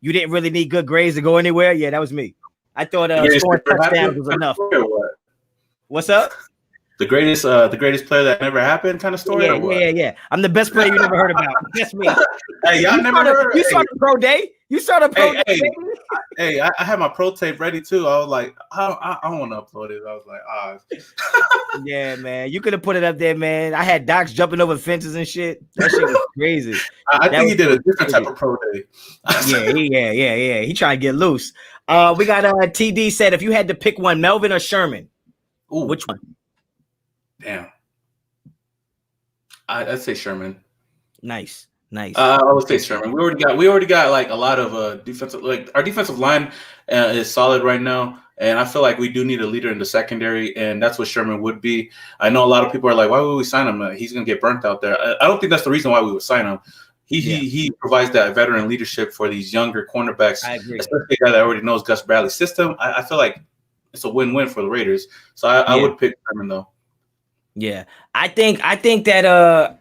Speaker 1: you didn't really need good grades to go anywhere. Yeah, that was me. I thought scoring touchdowns was enough. What's up?
Speaker 2: The greatest player that never happened kind of story?
Speaker 1: Yeah. I'm the best player you never heard about. That's me.
Speaker 2: Hey, y'all
Speaker 1: You saw the pro day? You saw the pro day?
Speaker 2: Hey, I had my pro tape ready too. I was like, I don't want to upload it. I was like,
Speaker 1: Yeah, man. You could have put it up there, man. I had docs jumping over fences and shit. That shit was crazy.
Speaker 2: I think he did a different type of pro day.
Speaker 1: Yeah. He trying to get loose. We got TD said, if you had to pick one, Melvin or Sherman, which one?
Speaker 2: Damn. I'd say Sherman.
Speaker 1: Nice.
Speaker 2: I would say Sherman. We already got like a lot of defensive, like our defensive line is solid right now, and I feel like we do need a leader in the secondary, and that's what Sherman would be. I know a lot of people are like, why would we sign him? He's gonna get burnt out there. I don't think that's the reason why we would sign him. He provides that veteran leadership for these younger cornerbacks,
Speaker 1: I agree.
Speaker 2: Especially a guy that already knows Gus Bradley's system. I feel like it's a win-win for the Raiders. So I would pick Sherman though.
Speaker 1: Yeah, I think that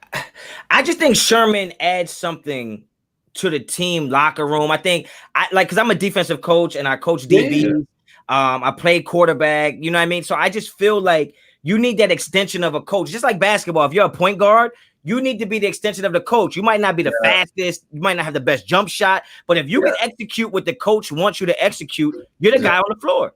Speaker 1: I just think Sherman adds something to the team locker room. I think because I'm a defensive coach and I coach DBs. I play quarterback. You know what I mean? So I just feel like you need that extension of a coach, just like basketball. If you're a point guard, you need to be the extension of the coach. You might not be the fastest, you might not have the best jump shot, but if you can execute what the coach wants you to execute, you're the guy on the floor.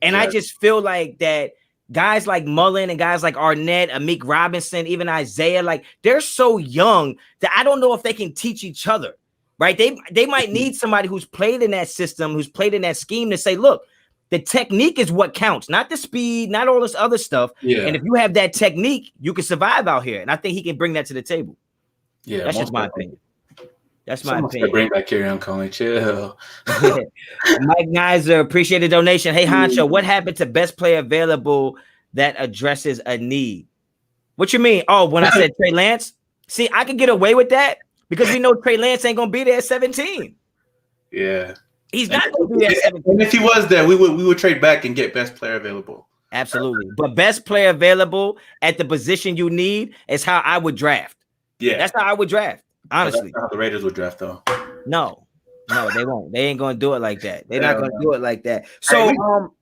Speaker 1: And I just feel like that guys like Mullen and guys like Arnett, Amik Robinson, even Isaiah, like they're so young that I don't know if they can teach each other, right? They might need somebody who's played in that system, who's played in that scheme to say, look, the technique is what counts, not the speed, not all this other stuff.
Speaker 2: Yeah.
Speaker 1: And if you have that technique, you can survive out here. And I think he can bring that to the table.
Speaker 2: Yeah,
Speaker 1: that's just my opinion. That's my
Speaker 2: Someone's
Speaker 1: opinion.
Speaker 2: Bring back Kerryon Conley, chill.
Speaker 1: Mike Nizer, appreciate the donation. Hey, Honcho, what happened to best player available that addresses a need? What you mean? Oh, when I said Trey Lance? See, I could get away with that because we know Trey Lance ain't gonna be there at 17.
Speaker 2: Yeah,
Speaker 1: he's not gonna be there at 17.
Speaker 2: And if he was there, we would trade back and get best player available.
Speaker 1: Absolutely, but best player available at the position you need is how I would draft.
Speaker 2: Yeah,
Speaker 1: that's how I would draft. Honestly,
Speaker 2: that's how the Raiders would draft, though.
Speaker 1: No, they won't. They ain't gonna do it like that. They're not gonna do it like that. So,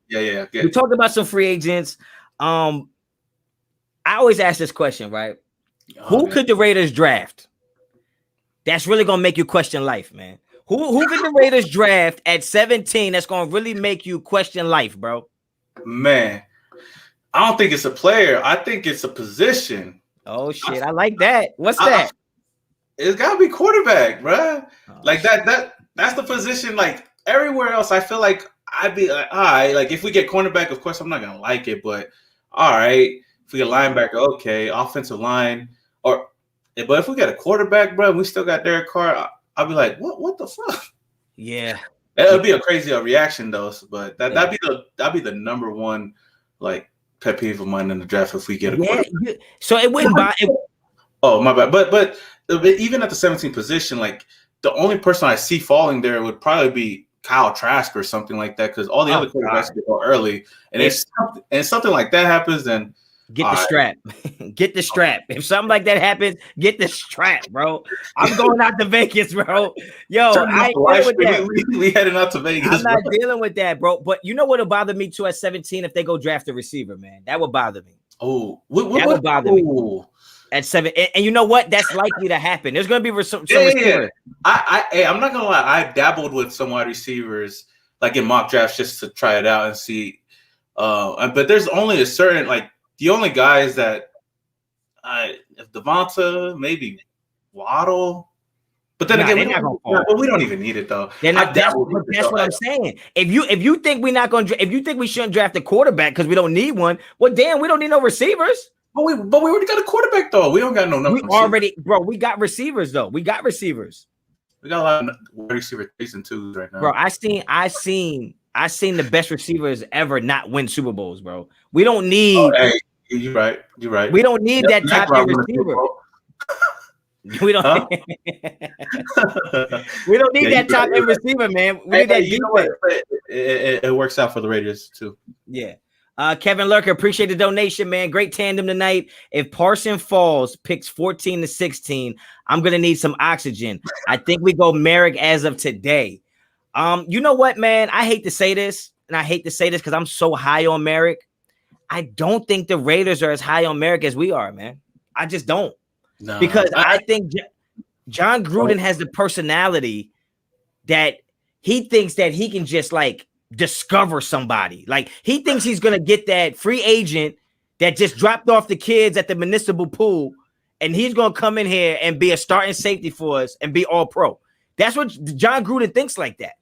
Speaker 2: yeah.
Speaker 1: We talked about some free agents. I always ask this question, right? Who could the Raiders draft? That's really gonna make you question life, man. Who could the Raiders draft at 17? That's gonna really make you question life, bro.
Speaker 2: Man, I don't think it's a player. I think it's a position.
Speaker 1: Oh shit, I like that. What's that?
Speaker 2: It's gotta be quarterback, bro. Like that's the position. Like everywhere else, I feel like I'd be like, all right. Like if we get cornerback, of course I'm not gonna like it, but all right. If we get linebacker, okay. Offensive line, but if we get a quarterback, bro, we still got Derek Carr. I'll be like, what the fuck?
Speaker 1: Yeah,
Speaker 2: it'll be a crazy reaction though. But that'd be the number one like pet peeve of mine in the draft if we get a quarterback.
Speaker 1: So it wouldn't buy.
Speaker 2: Oh my bad, but even at the 17th position, like the only person I see falling there would probably be Kyle Trask or something like that, because all the other quarterbacks get go early, and if something like that happens, then
Speaker 1: get the strap. Get the strap. If something like that happens, get the strap, bro. I'm going out to Vegas, bro. Yo, I ain't dealing with that.
Speaker 2: We heading out to Vegas.
Speaker 1: I'm not dealing with that, bro. But you know what would bother me too at 17 if they go draft a receiver, man? That would bother me.
Speaker 2: Oh,
Speaker 1: that would bother me. At 7, and you know what? That's likely to happen. There's going to be some receivers.
Speaker 2: I'm not gonna lie. I dabbled with some wide receivers, like in mock drafts, just to try it out and see. But there's only a certain, like, the only guys that if Devonta, maybe Waddle. But then again, we don't even need it though.
Speaker 1: That's what I'm saying. If you think we're not going to, if you think we shouldn't draft a quarterback because we don't need one, well, damn, we don't need no receivers.
Speaker 2: But we already got a quarterback though. We don't got no.
Speaker 1: We already, bro. We got receivers though. We got receivers.
Speaker 2: We got a lot of wide receiver 3s and 2s right now.
Speaker 1: Bro, I seen the best receivers ever not win Super Bowls, bro. We don't need.
Speaker 2: Oh, hey, you're right. We
Speaker 1: don't need that top end receiver. We don't. We don't need that top end receiver, man. We need that.
Speaker 2: You know what? It works out for the Raiders too.
Speaker 1: Yeah. Kevin Lurker, appreciate the donation, man. Great tandem tonight. If Parson Falls picks 14 to 16, I'm gonna need some oxygen. I think we go Merrick as of today. You know what, man? I hate to say this, and I hate to say this because I'm so high on Merrick. I don't think the Raiders are as high on Merrick as we are, man. I just don't. No, because I think John Gruden has the personality that he thinks that he can just like discover somebody. Like he thinks he's gonna get that free agent that just dropped off the kids at the municipal pool, and he's gonna come in here and be a starting safety for us and be all pro. That's what John Gruden thinks like that.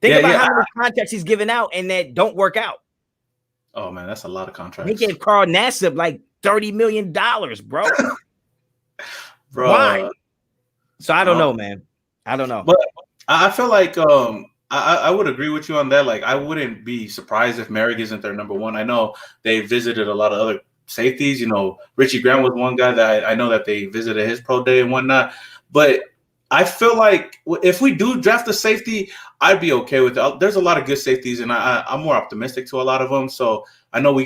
Speaker 1: Think about how many contracts he's giving out and that don't work out.
Speaker 2: Oh man, that's a lot of contracts.
Speaker 1: He gave Carl Nassib like $30 million, bro.
Speaker 2: Bro.
Speaker 1: Why? So I don't know, man. I don't know.
Speaker 2: But I feel like I would agree with you on that. Like, I wouldn't be surprised if Merrick isn't their number one. I know they visited a lot of other safeties. You know, Richie Grant was one guy that I know that they visited his pro day and whatnot. But I feel like if we do draft a safety, I'd be okay with it. There's a lot of good safeties, and I'm more optimistic to a lot of them. So I know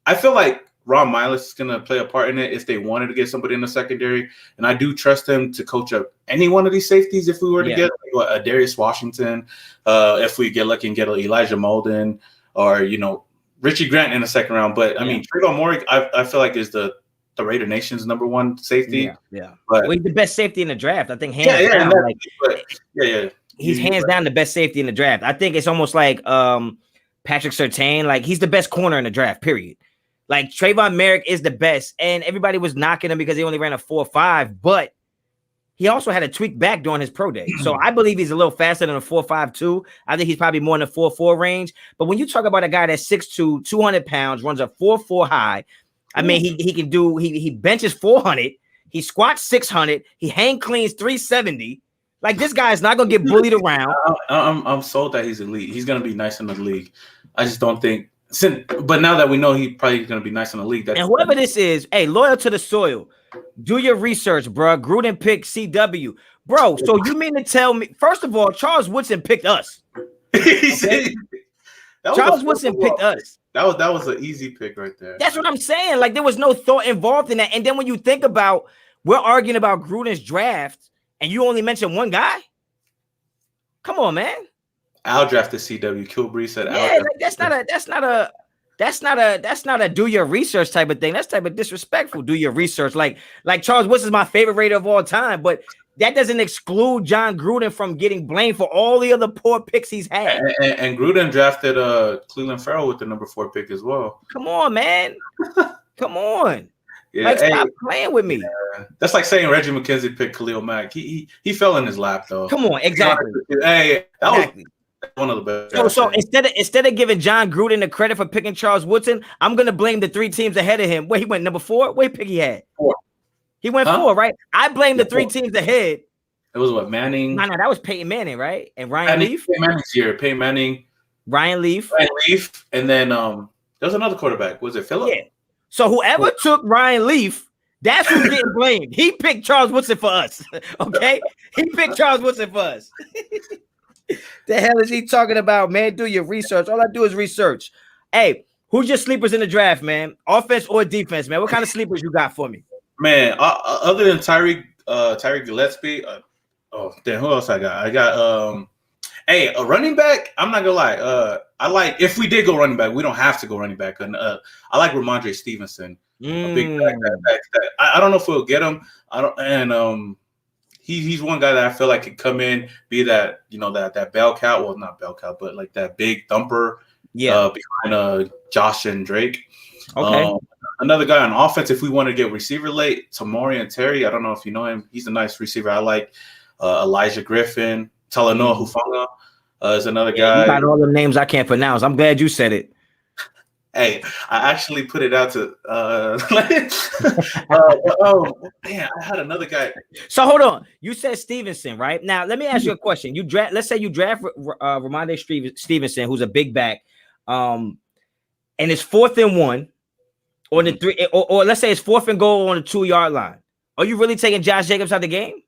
Speaker 2: I feel like Ron Miles is going to play a part in it if they wanted to get somebody in the secondary. And I do trust him to coach up any one of these safeties if we were to get a Darius Washington, if we get lucky and get Elijah Molden or, you know, Richie Grant in the second round. But, I mean, Trayvon Moore, I feel like is the Raider Nation's number one safety.
Speaker 1: Yeah.
Speaker 2: But
Speaker 1: he's the best safety in the draft. I think hands down.
Speaker 2: He's
Speaker 1: hands down the best safety in the draft. I think it's almost like Patrick Surtain. Like, he's the best corner in the draft, period. Like, Trayvon Merrick is the best. And everybody was knocking him because he only ran a 4.5, but he also had a tweak back during his pro day. So I believe he's a little faster than a 4.5 too. I think he's probably more in the 4.4 range. But when you talk about a guy that's 6'2", 200 pounds, runs a 4.4 high, I mean, he can do, he benches 400, he squats 600, he hang cleans 370. Like, this guy is not going to get bullied around.
Speaker 2: I'm sold that he's elite. He's going to be nice in the league. I just don't think. But now that we know he's probably going to be nice in the league.
Speaker 1: And whoever this is, hey, loyal to the soil. Do your research, bro. Gruden picked CW. Bro, so you mean to tell me, first of all, Charles Woodson picked us. Okay? Charles Woodson picked us.
Speaker 2: That was an easy pick right there.
Speaker 1: That's what I'm saying. Like, there was no thought involved in that. And then when you think about, we're arguing about Gruden's draft, and you only mentioned one guy? Come on, man.
Speaker 2: Al drafted CW. Kilbree said Al.
Speaker 1: Yeah, like, that's not a do your research type of thing. That's type of disrespectful. Do your research. Like Charles Woods is my favorite Raider of all time, but that doesn't exclude John Gruden from getting blamed for all the other poor picks he's had.
Speaker 2: And Gruden drafted Cleveland Farrell with the number 4 pick as well.
Speaker 1: Come on, man. Come on.
Speaker 2: Yeah,
Speaker 1: like, stop playing with me.
Speaker 2: Yeah. That's like saying Reggie McKenzie picked Khalil Mack. He fell in his lap though.
Speaker 1: Come on, exactly.
Speaker 2: Hey, that was one of the best.
Speaker 1: So instead of giving John Gruden the credit for picking Charles Woodson, I'm gonna blame the 3 teams ahead of him. Where he went number 4? What pick he had?
Speaker 2: 4.
Speaker 1: He went 4, right? I blame the 3 teams ahead.
Speaker 2: It was what, Manning?
Speaker 1: No, that was Peyton Manning, right? And Ryan Leaf.
Speaker 2: Peyton Manning's year. Peyton Manning.
Speaker 1: Ryan Leaf.
Speaker 2: And then there was another quarterback. Was it Phillip? Yeah.
Speaker 1: So whoever took Ryan Leaf, that's who's getting blamed. He picked Charles Woodson for us. Okay? He picked Charles Woodson for us. The hell is he talking about, man? Do your research. All I do is research. Hey, who's your sleepers in the draft, man? Offense or defense, man? What kind of sleepers you got for me?
Speaker 2: Man, other than Tyreek Gillespie, who else I got? I got a running back. I'm not gonna lie. I like, if we did go running back, we don't have to go running back. And I like Ramondre Stevenson. A big back. I don't know if we'll get him. He's one guy that I feel like could come in, be that, that bell cow. Well, not bell cow, but like that big thumper. Yeah. Behind Josh and Drake. Okay. Another guy on offense, if we want to get receiver late, Tamori and Terry. I don't know if you know him. He's a nice receiver. I like Elijah Griffin. Talanoa Hufanga is another guy.
Speaker 1: You got all the names I can't pronounce. I'm glad you said it.
Speaker 2: Hey, I actually put it out to man, I had another guy.
Speaker 1: So hold on. You said Stevenson, right? Now let me ask you a question. Let's say you draft Ramondre Stevenson, who's a big back, and it's 4th and 1 on the 3, or let's say it's 4th and goal on the 2-yard line. Are you really taking Josh Jacobs out of the game?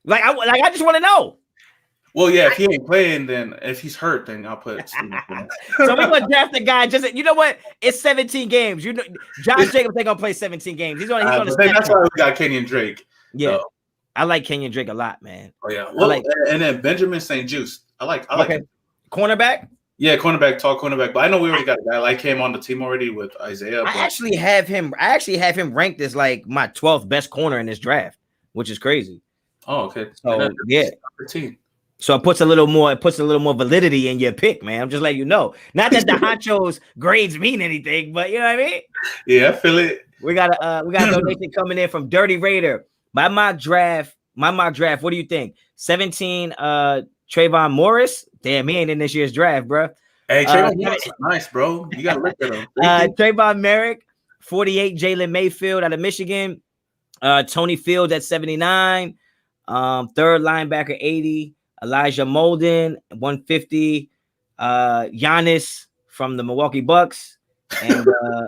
Speaker 1: I just want to know.
Speaker 2: Well, yeah, if he ain't playing, then if he's hurt, then I'll put Stevenson.
Speaker 1: So we're gonna draft the guy. You know what? It's 17 games. Josh Jacobs ain't gonna play 17 games. He's on.
Speaker 2: That's why we got Kenyon Drake.
Speaker 1: Yeah, so. I like Kenyon Drake a lot, man.
Speaker 2: Oh yeah. Well, and then Benjamin St. Juste. I like him.
Speaker 1: Cornerback.
Speaker 2: Yeah, cornerback, tall cornerback. But I know we already got a guy like him on the team already with Isaiah.
Speaker 1: I actually have him ranked as like my 12th best corner in this draft, which is crazy.
Speaker 2: Oh, okay.
Speaker 1: So yeah. 13. So it puts a little more validity in your pick, man. I'm just letting you know. Not that the Honcho's grades mean anything, but you know what I mean?
Speaker 2: Yeah, I feel it.
Speaker 1: We got a donation coming in from Dirty Raider. My mock draft, what do you think? 17 Trayvon Morris. Damn, he ain't in this year's draft, bro.
Speaker 2: Hey, Trayvon Morris, nice, bro. You gotta look at him.
Speaker 1: Trayvon Merrick, 48, Jalen Mayfield out of Michigan. Tony Fields at 79. Third linebacker, 80. Elijah Molden, 150. Giannis from the Milwaukee Bucks, and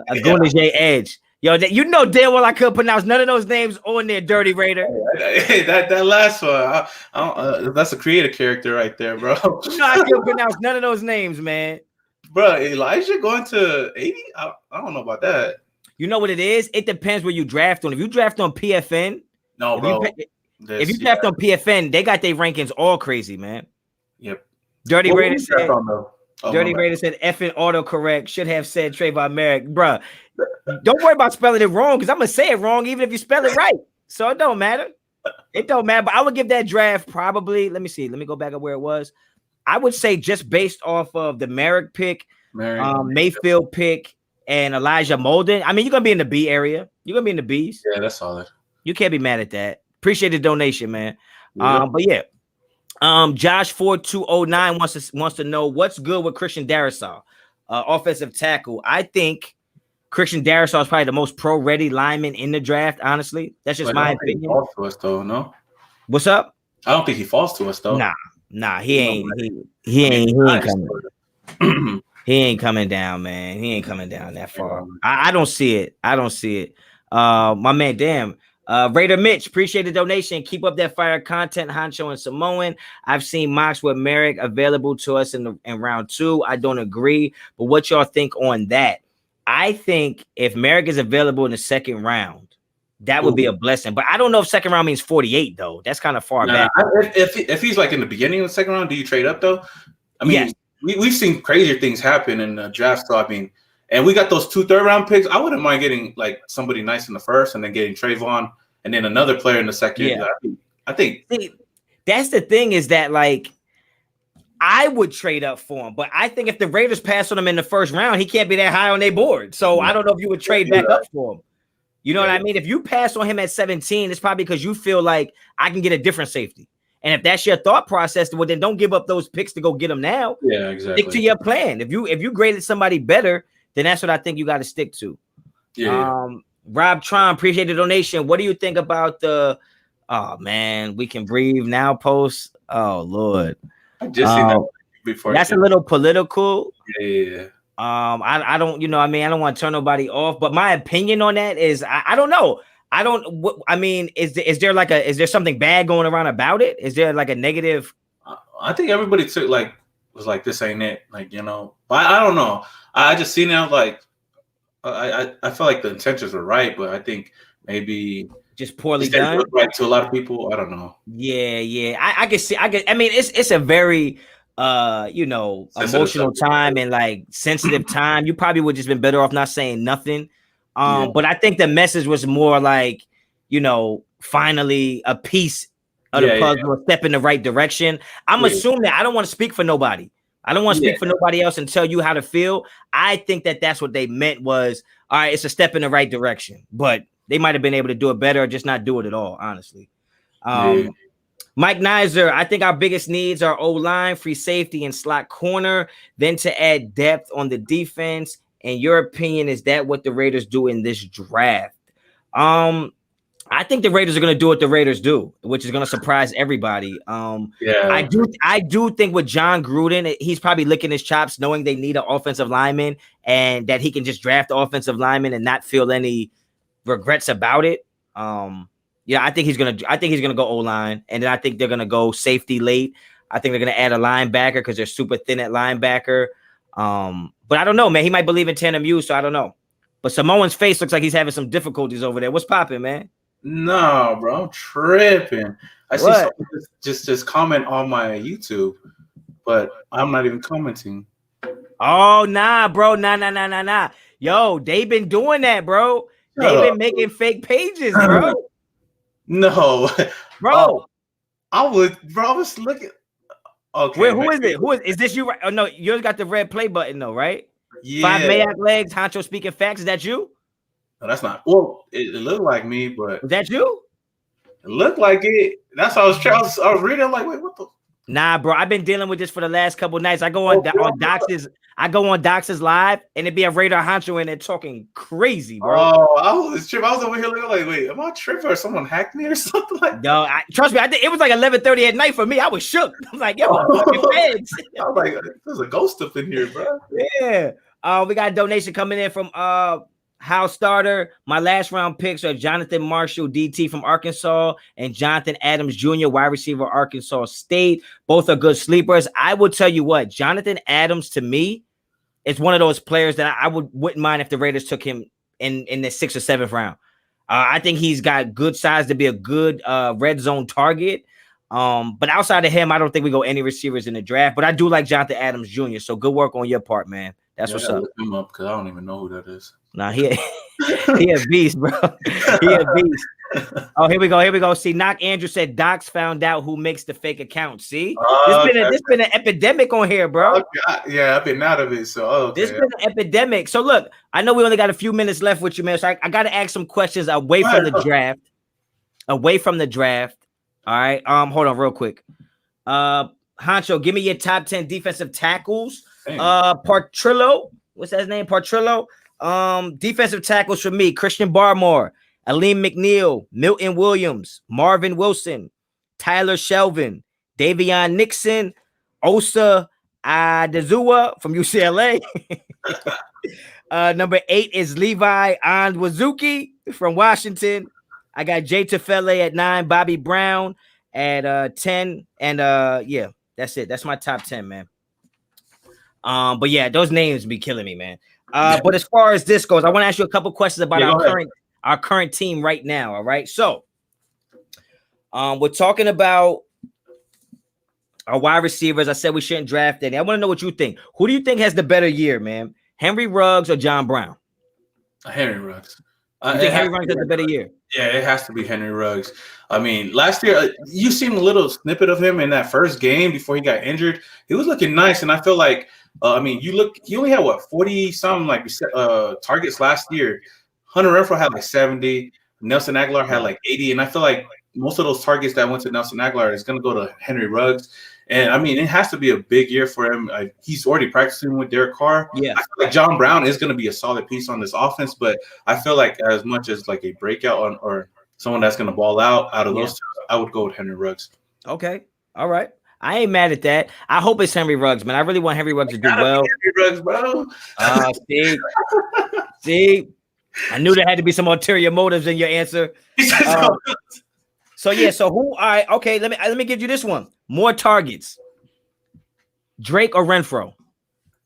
Speaker 1: Agundeje Edge. Yo, you know damn well I couldn't pronounce none of those names on there, Dirty Raider.
Speaker 2: Hey, that last one, that's a creative character right there, bro.
Speaker 1: You know I couldn't pronounce none of those names, man.
Speaker 2: Bro, Elijah going to 80? I don't know about that.
Speaker 1: You know what it is? It depends where you draft on. If you draft on PFN,
Speaker 2: no, bro.
Speaker 1: If you draft on PFN, they got their rankings all crazy, man.
Speaker 2: Yep.
Speaker 1: Dirty Raider said, Raider said effing autocorrect should have said Trayvon Merrick. Bruh, don't worry about spelling it wrong, because I'm going to say it wrong even if you spell it right. So it don't matter. It don't matter. But I would give that draft probably, let me see. Let me go back up where it was. I would say just based off of the Merrick pick, Mayfield pick, and Elijah Molden. I mean, you're gonna be in the B area. You're gonna be in the B's.
Speaker 2: Yeah, that's solid.
Speaker 1: You can't be mad at that. Appreciate the donation, man.
Speaker 2: Yeah.
Speaker 1: But yeah. Josh 4209 wants to know what's good with Christian Darrisaw, offensive tackle. I think Christian Darrisaw is probably the most pro-ready lineman in the draft. Honestly, that's just my opinion.
Speaker 2: He falls to us though, no.
Speaker 1: What's up?
Speaker 2: I don't think he falls to us though.
Speaker 1: Nah, he ain't. He ain't coming. He ain't coming down, man. He ain't coming down that far. I don't see it. My man, damn. Raider Mitch, appreciate the donation. Keep up that fire content, Honcho and Samoan. I've seen mocks with Merrick available to us in round 2. I don't agree, but what y'all think on that? I think if Merrick is available in the second round, that would be a blessing. But I don't know if second round means 48 though. That's kind of far back.
Speaker 2: If he's like in the beginning of the second round, do you trade up though? I mean, yes. We've seen crazier things happen in the draft. So I mean, and we got those 2 third-round picks. I wouldn't mind getting like somebody nice in the first, and then getting Trayvon, and then another player in the second. Yeah. I think
Speaker 1: that's the thing is that like I would trade up for him, but I think if the Raiders pass on him in the first round, he can't be that high on their board. So I don't know if you would trade back up for him. You know what I mean? If you pass on him at 17, it's probably because you feel like I can get a different safety. And if that's your thought process, well, then don't give up those picks to go get them now.
Speaker 2: Yeah, exactly.
Speaker 1: Stick to your plan. If you graded somebody better, then that's what I think you got to stick to.
Speaker 2: Yeah.
Speaker 1: Rob Tron, appreciate the donation. What do you think about the oh man, we can breathe now post? Oh Lord.
Speaker 2: I just seen that before.
Speaker 1: That's a little political.
Speaker 2: Yeah.
Speaker 1: I don't, you know, I mean, I don't want to turn nobody off, but my opinion on that is I don't know. I mean, is there something bad going around about it? Is there like a negative?
Speaker 2: I think everybody was like, this ain't it. Like, you know, but I don't know. I just seen it like, I feel like the intentions were right, but I think maybe
Speaker 1: just poorly done.
Speaker 2: Right to a lot of people. I don't know.
Speaker 1: Yeah. I can see. I mean, it's a very you know, emotional time and like sensitive time. You probably would just been better off not saying nothing. But I think the message was more like, you know, finally a piece of the puzzle, a step in the right direction. I'm assuming that I don't want to speak for nobody. I don't want to speak for nobody else and tell you how to feel. I think that that's what they meant was, all right, it's a step in the right direction, but they might have been able to do it better or just not do it at all, honestly. Mike Nizer, I think our biggest needs are O-line, free safety, and slot corner, then to add depth on the defense. In your opinion, is that what the Raiders do in this draft? I think the Raiders are going to do what the Raiders do, which is going to surprise everybody. I do think with John Gruden, he's probably licking his chops knowing they need an offensive lineman and that he can just draft offensive lineman and not feel any regrets about it. Yeah, I think he's gonna go O-line, and then I think they're gonna go safety late. I think they're gonna add a linebacker because they're super thin at linebacker. But I don't know, man. He might believe in Tandem U, so I don't know. But Samoan's face looks like he's having some difficulties over there. What's popping, man?
Speaker 2: No, bro, I'm tripping. I see someone just comment on my YouTube, but I'm not even commenting.
Speaker 1: Oh, nah, bro. Nah. Yo, they've been doing that, bro. They've been making fake pages, bro.
Speaker 2: No,
Speaker 1: bro.
Speaker 2: I was looking. Okay,
Speaker 1: wait, who is it? Is this you? Right? Oh no, yours got the red play button though, right?
Speaker 2: Yeah.
Speaker 1: 5 Mayak legs, Honcho speaking facts. Is that you?
Speaker 2: No, that's not. Well, it looked like me, but
Speaker 1: is that you?
Speaker 2: It looked like it. That's how I was reading. I'm like, wait, what the?
Speaker 1: Nah, bro. I've been dealing with this for the last couple of nights. I go on Dox's. I go on Dox's live, and it'd be a Raider Honcho in there talking crazy, bro.
Speaker 2: Oh, I was tripping. I was over here looking like, wait, am I tripping or someone hacked me or something like that?
Speaker 1: No, trust me. I think it was like 11:30 at night for me. I was shook. I'm like, yo, fucking feds.
Speaker 2: I was like, there's a ghost up in here, bro.
Speaker 1: Yeah. We got a donation coming in from House Starter. My last round picks are Jonathan Marshall, DT from Arkansas, and Jonathan Adams Jr., wide receiver, Arkansas State. Both are good sleepers. I will tell you what, Jonathan Adams to me is one of those players that I wouldn't mind if the Raiders took him in the 6th or 7th round. I think he's got good size to be a good red zone target. But outside of him, I don't think we go any receivers in the draft. But I do like Jonathan Adams Jr., so good work on your part, man. That's what's up.
Speaker 2: Look him up because I don't even know who that is.
Speaker 1: Nah, He a beast, bro. He a beast. Oh, here we go. Here we go. See, Knock Andrew said Docs found out who makes the fake account. See, this been an epidemic on here, bro.
Speaker 2: Yeah, I've been out of it. So okay.
Speaker 1: This been an epidemic. So look, I know we only got a few minutes left with you, man. So I got to ask some questions away from the draft. Away from the draft. All right. Hold on, real quick. Honcho, give me your top 10 defensive tackles. Partrillo, what's his name? Partrillo. Defensive tackles for me: Christian Barmore, Aleem McNeil, Milton Williams, Marvin Wilson, Tyler Shelvin, Davion Nixon, Osa Adezua from UCLA. Number 8 is Levi Onwuzurike from Washington. I got Jay Tufele at 9, Bobby Brown at 10, and yeah, that's it. That's my top 10, man. But yeah, those names be killing me, man. But as far as this goes, I want to ask you a couple questions about our current team right now. All right, so we're talking about our wide receivers. I said we shouldn't draft any. I want to know what you think. Who do you think has the better year, man? Henry Ruggs or John Brown?
Speaker 2: Henry Ruggs.
Speaker 1: You think Henry Ruggs has the better year?
Speaker 2: Yeah, it has to be Henry Ruggs. I mean, last year, you seen a little snippet of him in that first game before he got injured. He was looking nice, and I feel like, I mean, he only had, 40-something, targets last year. Hunter Renfrow had, 70. Nelson Aguilar had, 80. And I feel like most of those targets that went to Nelson Aguilar is going to go to Henry Ruggs. And, I mean, it has to be a big year for him. He's already practicing with Derek Carr.
Speaker 1: Yeah.
Speaker 2: I feel like John Brown is going to be a solid piece on this offense, but I feel like as much as, a breakout or someone that's going to ball out of those two, I would go with Henry Ruggs.
Speaker 1: Okay. All right. I ain't mad at that. I hope it's Henry Ruggs, man. I really want Henry Ruggs to do well.
Speaker 2: Henry Ruggs, bro.
Speaker 1: See, I knew there had to be some ulterior motives in your answer. So yeah, so who? Okay. Let me give you this one. More targets, Drake or Renfro?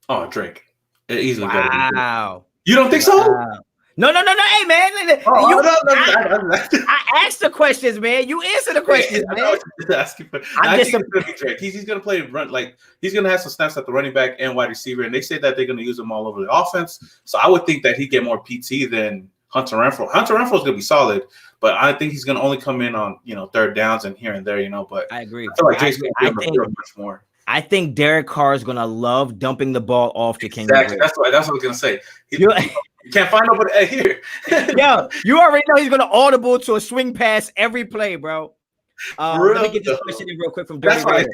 Speaker 2: Oh, Drake. Easily.
Speaker 1: Wow.
Speaker 2: You don't think so?
Speaker 1: Wow. No. Hey, man. I asked the questions, man. You answer the questions, man.
Speaker 2: He's going to play run, he's going to have some snaps at the running back and wide receiver, and they say that they're going to use him all over the offense. So I would think that he'd get more PT than Hunter Renfrow. Hunter Renfrow is going to be solid, but I think he's going to only come in on third downs and here and there. But
Speaker 1: I agree.
Speaker 2: I feel like Drake's going to be able to much more.
Speaker 1: I think Derek Carr is gonna love dumping the ball off to King.
Speaker 2: Exactly. That's what I was gonna say. You can't find nobody here.
Speaker 1: Yo, you already know he's gonna audible to a swing pass every play, bro. Let me get this question in real quick from Dirty Raider.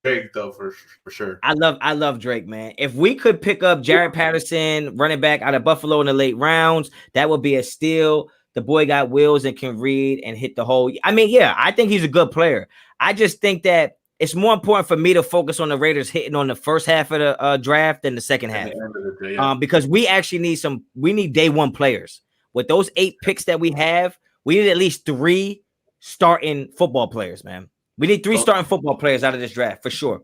Speaker 2: Drake, though, for sure.
Speaker 1: I love Drake, man. If we could pick up Jared Patterson, running back out of Buffalo in the late rounds, that would be a steal. The boy got wheels and can read and hit the hole. I mean, yeah, I think he's a good player. I just think that it's more important for me to focus on the Raiders hitting on the first half of the draft than the second half. Because we actually need day one players. With those 8 picks that we have, we need at least 3 starting football players, man. We need 3 starting football players out of this draft for sure.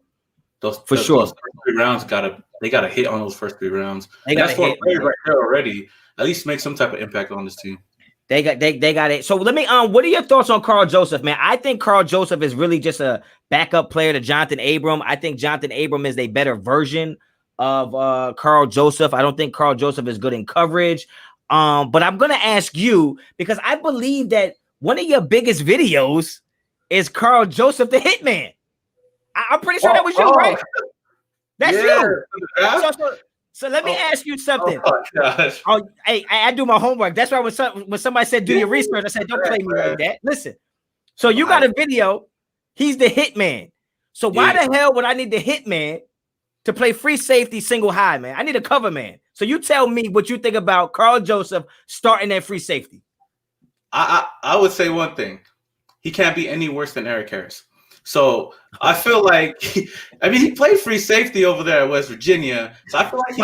Speaker 2: Those first 3 rounds gotta hit on those first 3 rounds. That's 4 players right there already. At least make some type of impact on this team.
Speaker 1: They got it. So let me what are your thoughts on Carl Joseph, man? I think Carl Joseph is really just a backup player to Jonathan Abram. I think Jonathan Abram is a better version of Carl Joseph. I don't think Carl Joseph is good in coverage. But I'm gonna ask you because I believe that one of your biggest videos is Carl Joseph the Hitman. I'm pretty sure that was you, right? That's you. So let me ask you something.
Speaker 2: Oh, gosh.
Speaker 1: Hey, I do my homework. That's why when somebody said do your research, I said don't play me like that. Listen. So you got a video. He's the hitman. So why the hell would I need the hitman to play free safety single high, man? I need a cover man. So you tell me what you think about Carl Joseph starting at free safety.
Speaker 2: I would say one thing. He can't be any worse than Eric Harris. So I feel like, he played free safety over there at West Virginia. So I feel like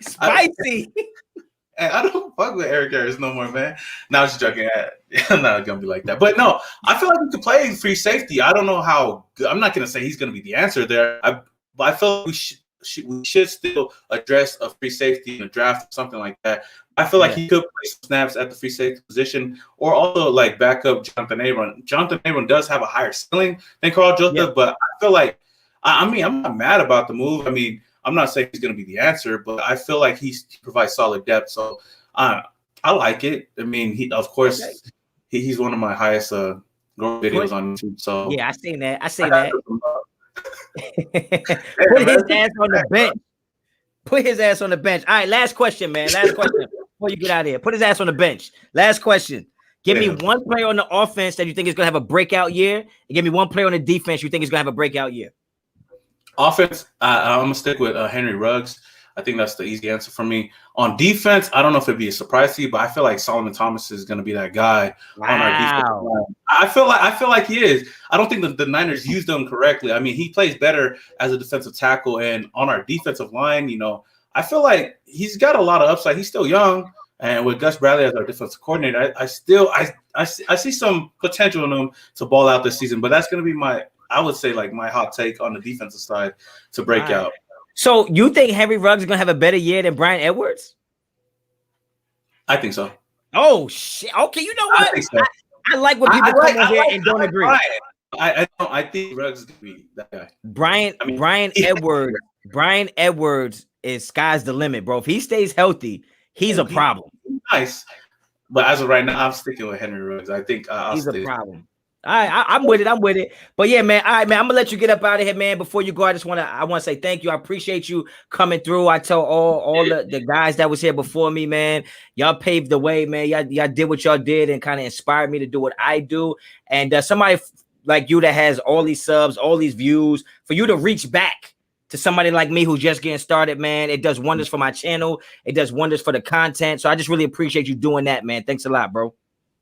Speaker 1: spicy.
Speaker 2: I don't fuck with Eric Harris no more, man. Now she's joking. I'm not gonna be like that, but no, I feel like he could play free safety. I don't know how good. I'm not gonna say he's gonna be the answer there. But I feel like we should still address a free safety in a draft or something like that. I feel like he could play some snaps at the free safety position or also back up Jonathan Abram. Jonathan Abram does have a higher ceiling than Carl Joseph, but I feel like, I'm not mad about the move. I'm not saying he's going to be the answer, but I feel like he provides solid depth. So I I like it. I mean, of course,
Speaker 1: Okay.
Speaker 2: he's one of my highest growth videos on YouTube. So
Speaker 1: Yeah, I seen that. I
Speaker 2: I
Speaker 1: seen
Speaker 2: gotta
Speaker 1: that.
Speaker 2: put some love.
Speaker 1: Put
Speaker 2: Yeah,
Speaker 1: his
Speaker 2: man.
Speaker 1: ass on the bench. Put his ass on the bench. All right, last question, man. Last question before you get out of here. Put his ass on the bench. Last question. Give me one player on the offense that you think is going to have a breakout year, and give me one player on the defense you think is going to have a breakout year.
Speaker 2: Offense, I'm gonna stick with Henry Ruggs. I think that's the easy answer for me. On defense, I don't know if it'd be a surprise to you, but I feel like Solomon Thomas is gonna be that guy on our defense line. I feel like he is. I don't think the Niners used him correctly. I mean, he plays better as a defensive tackle, and on our defensive line, I feel like he's got a lot of upside. He's still young, and with Gus Bradley as our defensive coordinator, I see some potential in him to ball out this season. But that's gonna be I would say like my hot take on the defensive side to break out.
Speaker 1: So you think Henry Ruggs is gonna have a better year than Brian Edwards?
Speaker 2: I think so.
Speaker 1: Oh shit! Okay, you know what?
Speaker 2: I think so.
Speaker 1: I like when people come on here and don't agree.
Speaker 2: I think Ruggs is gonna be that guy.
Speaker 1: Brian Edwards is sky's the limit, bro. If he stays healthy, he's a problem.
Speaker 2: Nice, but as of right now, I'm sticking with Henry Ruggs. I think
Speaker 1: he's a problem. All right, I'm with it. But yeah, man. All right, man. I'm gonna let you get up out of here, man. Before you go, I want to say thank you. I appreciate you coming through. I tell all the guys that was here before me, man. Y'all paved the way, man. Y'all did what y'all did and kind of inspired me to do what I do. And somebody like you that has all these subs, all these views, for you to reach back to somebody like me who's just getting started, man, it does wonders for my channel. It does wonders for the content. So I just really appreciate you doing that, man. Thanks a lot, bro.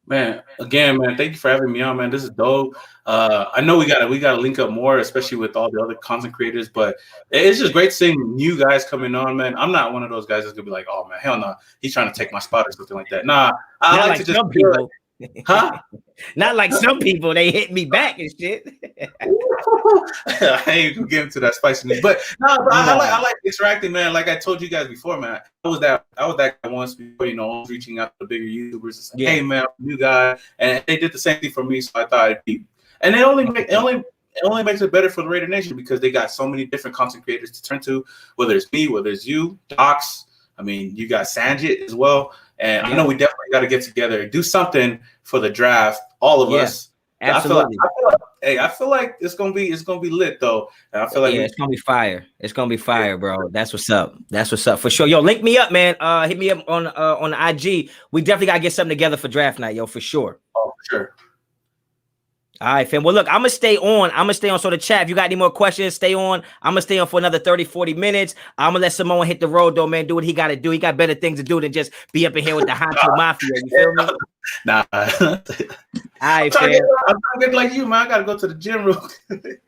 Speaker 2: Man, again, man, thank you for having me on, man. This is dope. I know we gotta link up more, especially with all the other content creators. But it's just great seeing new guys coming on, man. I'm not one of those guys that's gonna be like, oh man, hell no, he's trying to take my spot or something like that. Nah, I like to just
Speaker 1: some people.
Speaker 2: Huh?
Speaker 1: Not like some people, they hit me back and shit.
Speaker 2: I ain't gonna get into that spiciness, but no, I like interacting, man. Like I told you guys before, man. I was that guy once before, I was reaching out to the bigger YouTubers and saying, hey man, I'm a new guy, and they did the same thing for me, so I thought it'd be, and it only makes it better for the Raider Nation because they got so many different content creators to turn to, whether it's me, whether it's you, Docs. I mean, you got Sanjit as well. And I know we definitely got to get together and do something for the draft, all of us.
Speaker 1: Absolutely.
Speaker 2: I feel like it's gonna be lit though. And I feel like
Speaker 1: it's gonna be fire. It's gonna be fire, bro. That's what's up. That's what's up for sure. Yo, link me up, man. Hit me up on the IG. We definitely gotta get something together for draft night, yo, for sure.
Speaker 2: Oh, for sure.
Speaker 1: All right, fam. Well, look, I'm going to stay on. So the chat, if you got any more questions, stay on. I'm going to stay on for another 30, 40 minutes. I'm going to let Samoan hit the road, though, man. Do what he got to do. He got better things to do than just be up in here with the Honcho Mafia. You feel me?
Speaker 2: Nah.
Speaker 1: All right, fam.
Speaker 2: I'm trying to get like you, man. I got to go to the gym real quick.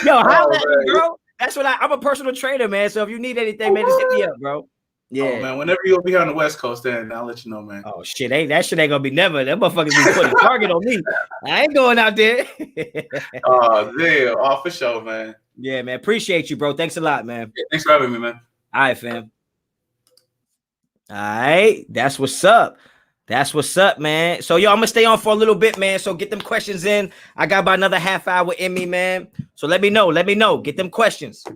Speaker 1: Yo, holla at me, bro. That's what I'm a personal trainer, man. So if you need anything, man, just hit me up, bro. Yeah,
Speaker 2: oh, man. Whenever you'll be here on the West Coast, then I'll let you know, man.
Speaker 1: Oh shit, that shit ain't gonna be never. That motherfuckers be putting a target on me. I ain't going out there.
Speaker 2: Oh, damn. Oh, for sure, man.
Speaker 1: Yeah, man. Appreciate you, bro. Thanks a lot, man.
Speaker 2: Yeah, thanks for having me, man.
Speaker 1: All right, fam. All right, that's what's up. That's what's up, man. So, yo, I'm gonna stay on for a little bit, man. So get them questions in. I got about another half hour in me, man. So let me know. Get them questions.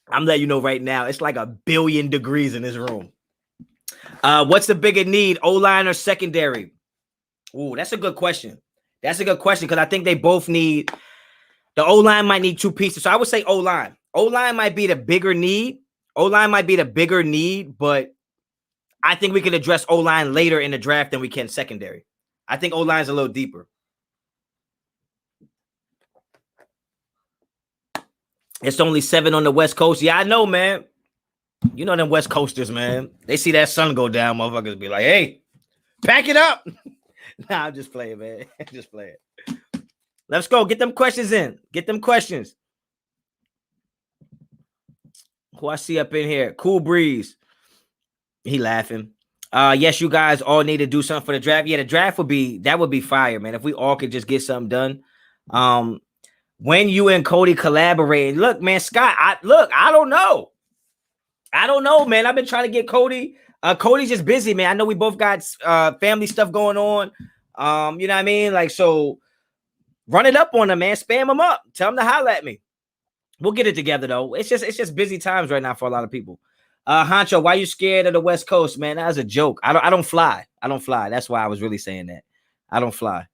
Speaker 1: I'm letting you know right now, it's like 1 billion degrees in this room. What's the bigger need, O-line or secondary? Ooh, that's a good question. Because I think they both need, the O-line might need 2 pieces. So I would say O-line. O-line might be the bigger need. But I think we can address O-line later in the draft than we can secondary. I think O-line is a little deeper. It's only 7 on the West Coast. Yeah, I know, man. You know them West Coasters, man. They see that sun go down, motherfuckers be like, hey, pack it up. Nah, I'm just playing, man. Just playing. Let's go. Get them questions in. Get them questions. Who I see up in here? Cool Breeze. He laughing. Yes, you guys all need to do something for the draft. Yeah, the draft would be fire, man. If we all could just get something done. When you and Cody collaborate, look, man, Scott, I don't know, man. I've been trying to get Cody. Cody's just busy, man. I know we both got family stuff going on. You know what I mean? Like, so run it up on him, man. Spam him up. Tell him to holler at me. We'll get it together though. It's just busy times right now for a lot of people. Honcho, why you scared of the West Coast, man? That was a joke. I don't fly. I don't fly. That's why I was really saying that. I don't fly.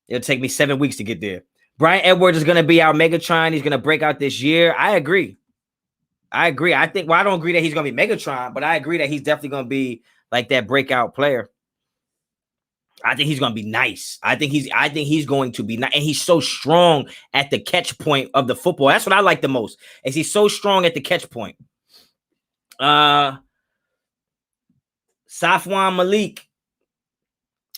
Speaker 1: It'll take me 7 weeks to get there. Brian Edwards is gonna be our Megatron. He's gonna break out this year. I agree. I think. Well, I don't agree that he's gonna be Megatron, but I agree that he's definitely gonna be like that breakout player. I think he's going to be nice. I think he's going to be nice. And he's so strong at the catch point of the football. That's what I like the most. Is he's so strong at the catch point. Safwan Malik.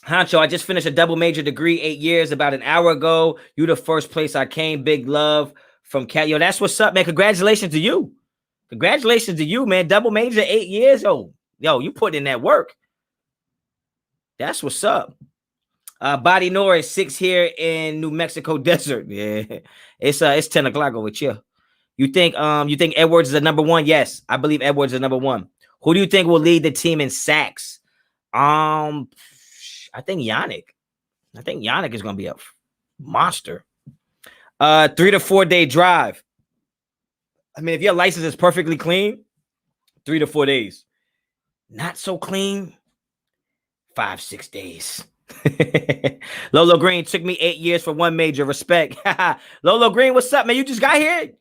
Speaker 1: Honcho, I just finished a double major degree 8 years about an hour ago. You the first place I came. Big love from Cat. Yo, that's what's up, man. Congratulations to you. Congratulations to you, man. Double major 8 years. Yo, you put in that work. That's what's up. Body Norris 6 here in New Mexico desert. Yeah, it's 10 o'clock over here. You think Edwards is the number one? Yes, I believe Edwards is number one. Who do you think will lead the team in sacks? I think Yannick. I think Yannick is gonna be a monster. 3 to 4 day drive. I mean, if your license is perfectly clean, 3 to 4 days. Not so clean. 5-6 days. Lolo Green took me 8 years for one major. Respect. Lolo Green, what's up, man? You just got here?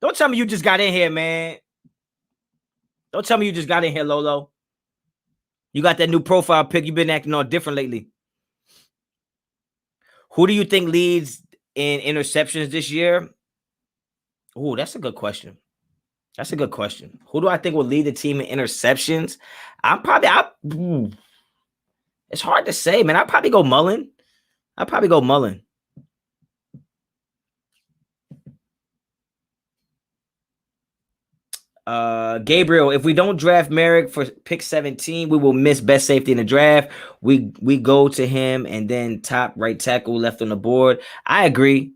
Speaker 1: Don't tell me you just got in here, man. Don't tell me you just got in here, Lolo. You got that new profile pic. You've been acting all different lately. Who do you think leads in interceptions this year? Oh, that's a good question. That's a good question. Who do I think will lead the team in interceptions? It's hard to say, man. I'd probably go Mullen. Gabriel, if we don't draft Merrick for pick 17, we will miss best safety in the draft. We go to him and then top right tackle left on the board. I agree.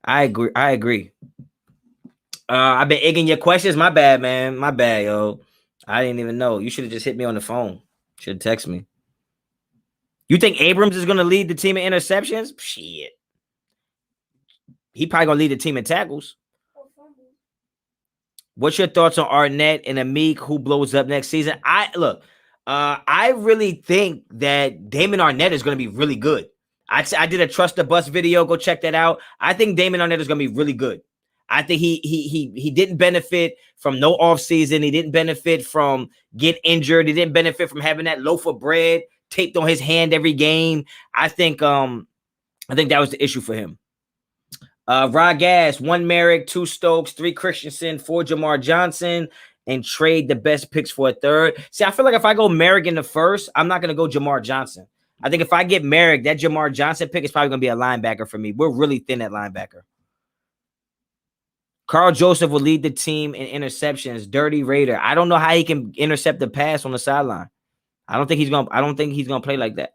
Speaker 1: I've been egging your questions. My bad, man. My bad, yo. I didn't even know. You should have just hit me on the phone. Should text me. You think Abrams is going to lead the team in interceptions? Shit. He probably going to lead the team in tackles. What's your thoughts on Arnett and Amik, who blows up next season? I really think that Damon Arnett is going to be really good. I did a Trust the Bus video. Go check that out. I think Damon Arnett is going to be really good. I think he didn't benefit from no offseason. He didn't benefit from getting injured. He didn't benefit from having that loaf of bread taped on his hand every game. I think that was the issue for him. Rod Gas, 1 Merrick, 2 Stokes, 3 Christensen, 4 Jamar Johnson, and trade the best picks for a third. See, I feel like if I go Merrick in the first, I'm not going to go Jamar Johnson. I think if I get Merrick, that Jamar Johnson pick is probably going to be a linebacker for me. We're really thin at linebacker. Carl Joseph will lead the team in interceptions. Dirty Raider. I don't know how he can intercept the pass on the sideline. I don't think he's gonna play like that.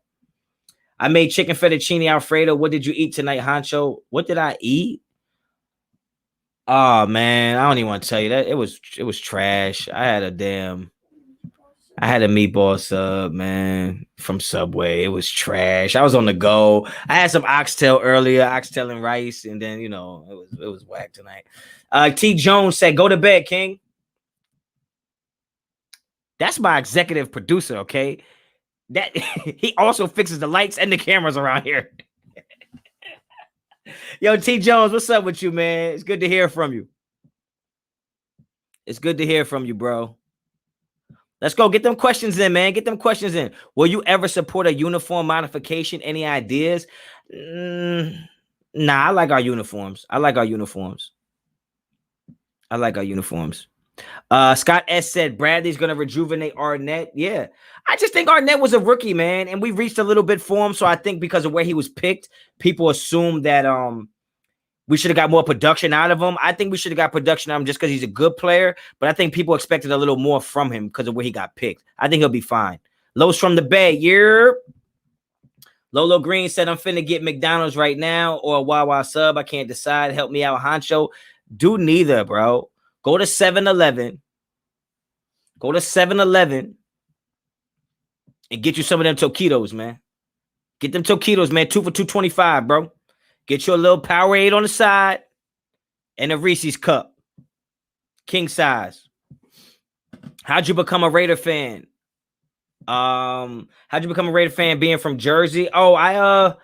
Speaker 1: I made chicken fettuccine Alfredo. What did you eat tonight, Honcho? What did I eat? Oh man, I don't even want to tell you that. It was trash. I had a meatball sub, man, from Subway. It was trash. I was on the go. I had some oxtail earlier, oxtail and rice, and then it was whack tonight. T. Jones said, "Go to bed, King." That's my executive producer, okay? That he also fixes the lights and the cameras around here. Yo, T. Jones, what's up with you, man? It's good to hear from you. It's good to hear from you, bro. Let's go. Get them questions in, man. Get them questions in. Will you ever support a uniform modification? Any ideas? Nah, I like our uniforms. Scott S. said Bradley's going to rejuvenate Arnett. Yeah. I just think Arnett was a rookie, man, and we reached a little bit for him. So I think because of where he was picked, people assumed that we should have got more production out of him. I think we should have got production out of him just because he's a good player, but I think people expected a little more from him because of where he got picked. I think he'll be fine. Los from the Bay. Yeah. Lolo Green said, I'm finna get McDonald's right now or a Wawa sub. I can't decide. Help me out, Honcho. Do neither, bro. Go to 7-Eleven. And get you some of them taquitos, man. Get them taquitos, man. 2 for $2.25, bro. Get you a little Powerade on the side. and a Reese's cup, king size. How'd you become a Raider fan? How'd you become a Raider fan being from Jersey? Oh, I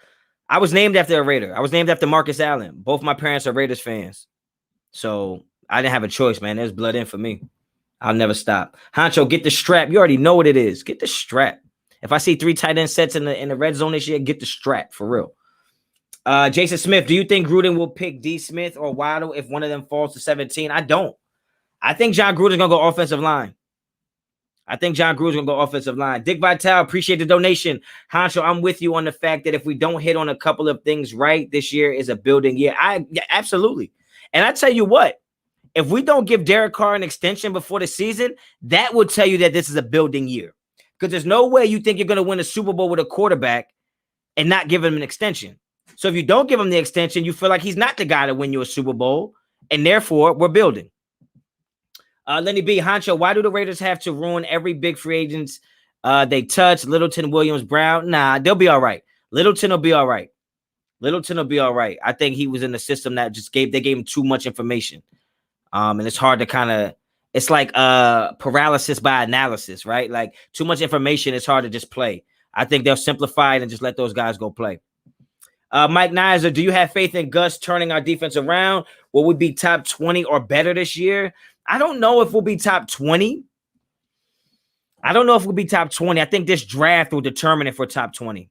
Speaker 1: was named after a Raider. I was named after Marcus Allen. Both my parents are Raiders fans. So I didn't have a choice, man. There's blood in for me. I'll never stop. Honcho, get the strap. You already know what it is. Get the strap. If I see 3 tight end sets in the red zone this year, get the strap for real. Jason Smith, do you think Gruden will pick D. Smith or Waddle if one of them falls to 17? I don't. I think John Gruden's gonna go offensive line. Dick Vitale, appreciate the donation. Honcho, I'm with you on the fact that if we don't hit on a couple of things right, this year is a building year. Yeah, absolutely. And I tell you what, if we don't give Derek Carr an extension before the season, that will tell you that this is a building year. Because there's no way you think you're going to win a Super Bowl with a quarterback and not give him an extension. So if you don't give him the extension, you feel like he's not the guy to win you a Super Bowl, and therefore we're building. Lenny B. Honcho, why do the Raiders have to ruin every big free agents they touch? Littleton, Williams, Brown? Nah, they'll be all right. Littleton will be all right. I think he was in the system that they gave him too much information. And it's hard to kind of, it's like paralysis by analysis, right? Like too much information, it's hard to just play. I think they'll simplify it and just let those guys go play. Mike Nizer, do you have faith in Gus turning our defense around? Will we be top 20 or better this year? I don't know if we'll be top 20. I think this draft will determine if we're top 20.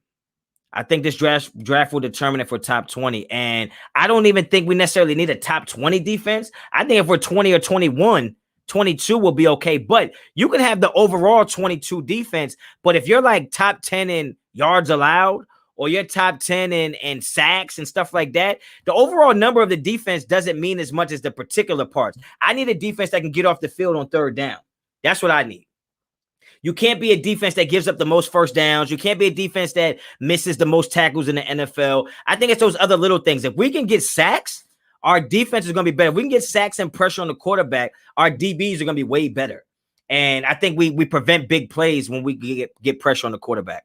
Speaker 1: And I don't even think we necessarily need a top 20 defense. I think if we're 20 or 21, 22 will be okay. But you can have the overall 22 defense. But if you're like top 10 in yards allowed, or you're top 10 in sacks and stuff like that, the overall number of the defense doesn't mean as much as the particular parts. I need a defense that can get off the field on third down. That's what I need. You can't be a defense that gives up the most first downs. You can't be a defense that misses the most tackles in the NFL. I think it's those other little things. If we can get sacks, our defense is going to be better. If we can get sacks and pressure on the quarterback, our DBs are going to be way better. And I think we prevent big plays when we get pressure on the quarterback.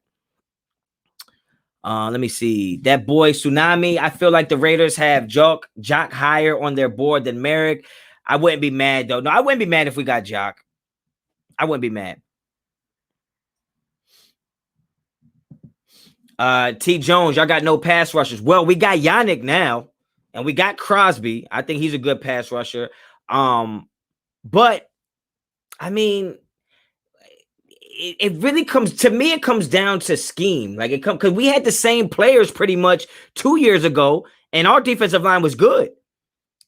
Speaker 1: Let me see. That boy Tsunami. I feel like the Raiders have Jock higher on their board than Merrick. I wouldn't be mad though. No, I wouldn't be mad if we got Jock. I wouldn't be mad. T. Jones, y'all got no pass rushers. Well, we got Yannick now, and we got Crosby. I think he's a good pass rusher. But I mean, it really comes to me. It comes down to scheme. Like it comes because we had the same players pretty much 2 years ago, and our defensive line was good.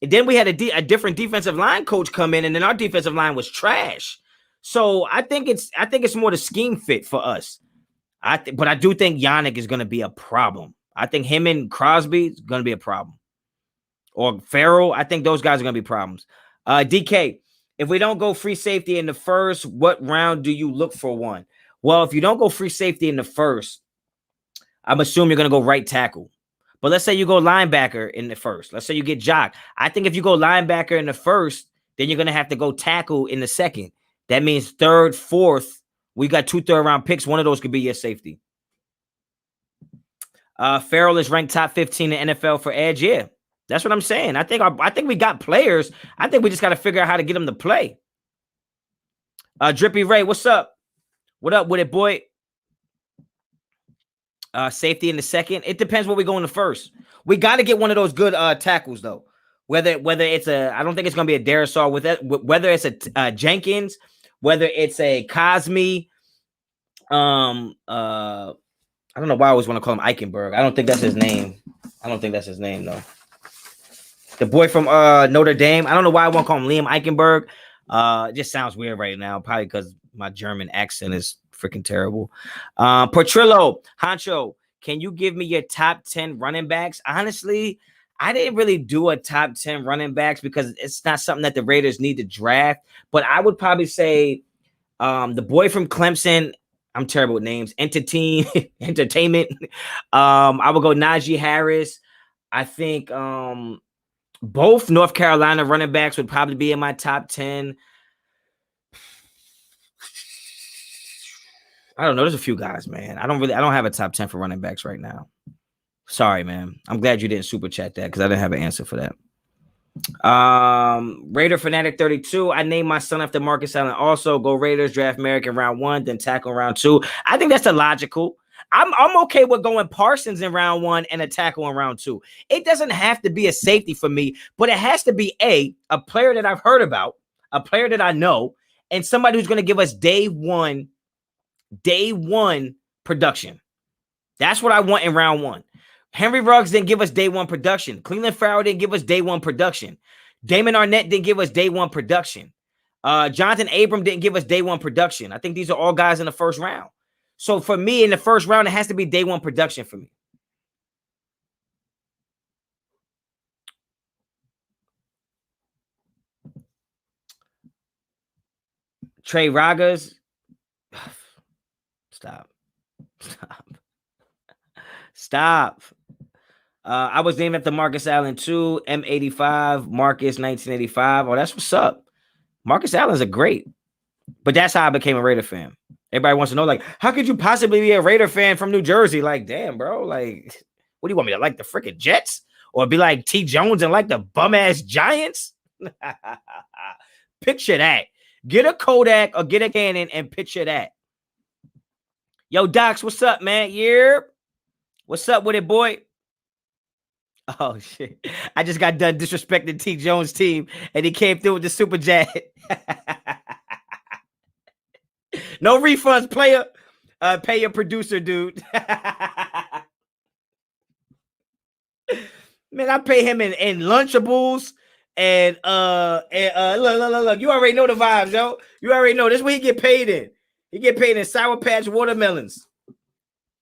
Speaker 1: And then we had a different defensive line coach come in, and then our defensive line was trash. So I think it's more the scheme fit for us. But I do think Yannick is going to be a problem. I think him and Crosby is going to be a problem. Or Farrell, I think those guys are going to be problems. DK, if we don't go free safety in the first, what round do you look for one? Well, if you don't go free safety in the first, I'm assuming you're going to go right tackle. But let's say you go linebacker in the first. Let's say you get Jock. I think if you go linebacker in the first, then you're going to have to go tackle in the second. That means third, fourth. We got 2 third-round picks. One of those could be your safety. Farrell is ranked top 15 in NFL for edge. Yeah, that's what I'm saying. I think we got players. I think we just got to figure out how to get them to play. Drippy Ray, what's up? What up with it, boy? Safety in the second. It depends where we go in the first. We got to get one of those good tackles though. Whether it's I don't think it's gonna be a Darisaw with it. Whether it's a Jenkins. Whether it's a Cosme, I don't know why I always want to call him Eichenberg. I don't think that's his name. Though. The boy from Notre Dame. I don't know why I want to call him Liam Eichenberg. It just sounds weird right now, probably because my German accent is freaking terrible. Portrillo, Honcho, can you give me your top 10 running backs? Honestly, I didn't really do a top 10 running backs because it's not something that the Raiders need to draft. But I would probably say the boy from Clemson. I'm terrible with names. Entertainment. I would go Najee Harris. I think both North Carolina running backs would probably be in my top 10. I don't know. There's a few guys, man. I don't have a top 10 for running backs right now. Sorry, man. I'm glad you didn't super chat that because I didn't have an answer for that. Raider Fanatic 32. I named my son after Marcus Allen. Also, go Raiders, draft Merrick in round 1, then tackle in round 2. I think that's illogical. I'm okay with going Parsons in round 1 and a tackle in round 2. It doesn't have to be a safety for me, but it has to be a player that I've heard about, a player that I know, and somebody who's going to give us day one production. That's what I want in round 1. Henry Ruggs didn't give us day 1 production. Cleveland Farrell didn't give us day 1 production. Damon Arnett didn't give us day 1 production. Jonathan Abram didn't give us day 1 production. I think these are all guys in the first round. So for me, in the first round, it has to be day 1 production for me. Trey Rogers. Stop. I was named after Marcus Allen too. M85, Marcus 1985. Oh, that's what's up. Marcus Allen's a great. But that's how I became a Raider fan. Everybody wants to know, like, how could you possibly be a Raider fan from New Jersey? Like, damn, bro. Like, what do you want me to like the freaking Jets? Or be like T. Jones and like the bum-ass Giants? Picture that. Get a Kodak or get a Canon and picture that. Yo, Docs, what's up, man? Yeah. What's up with it, boy? Oh, shit. I just got done disrespecting T. Jones' team, and he came through with the Super Jet. No refunds, player. Pay your producer, dude. Man, I pay him in Lunchables and look. You already know the vibes, yo. You already know this is what he get paid in. He get paid in Sour Patch watermelons.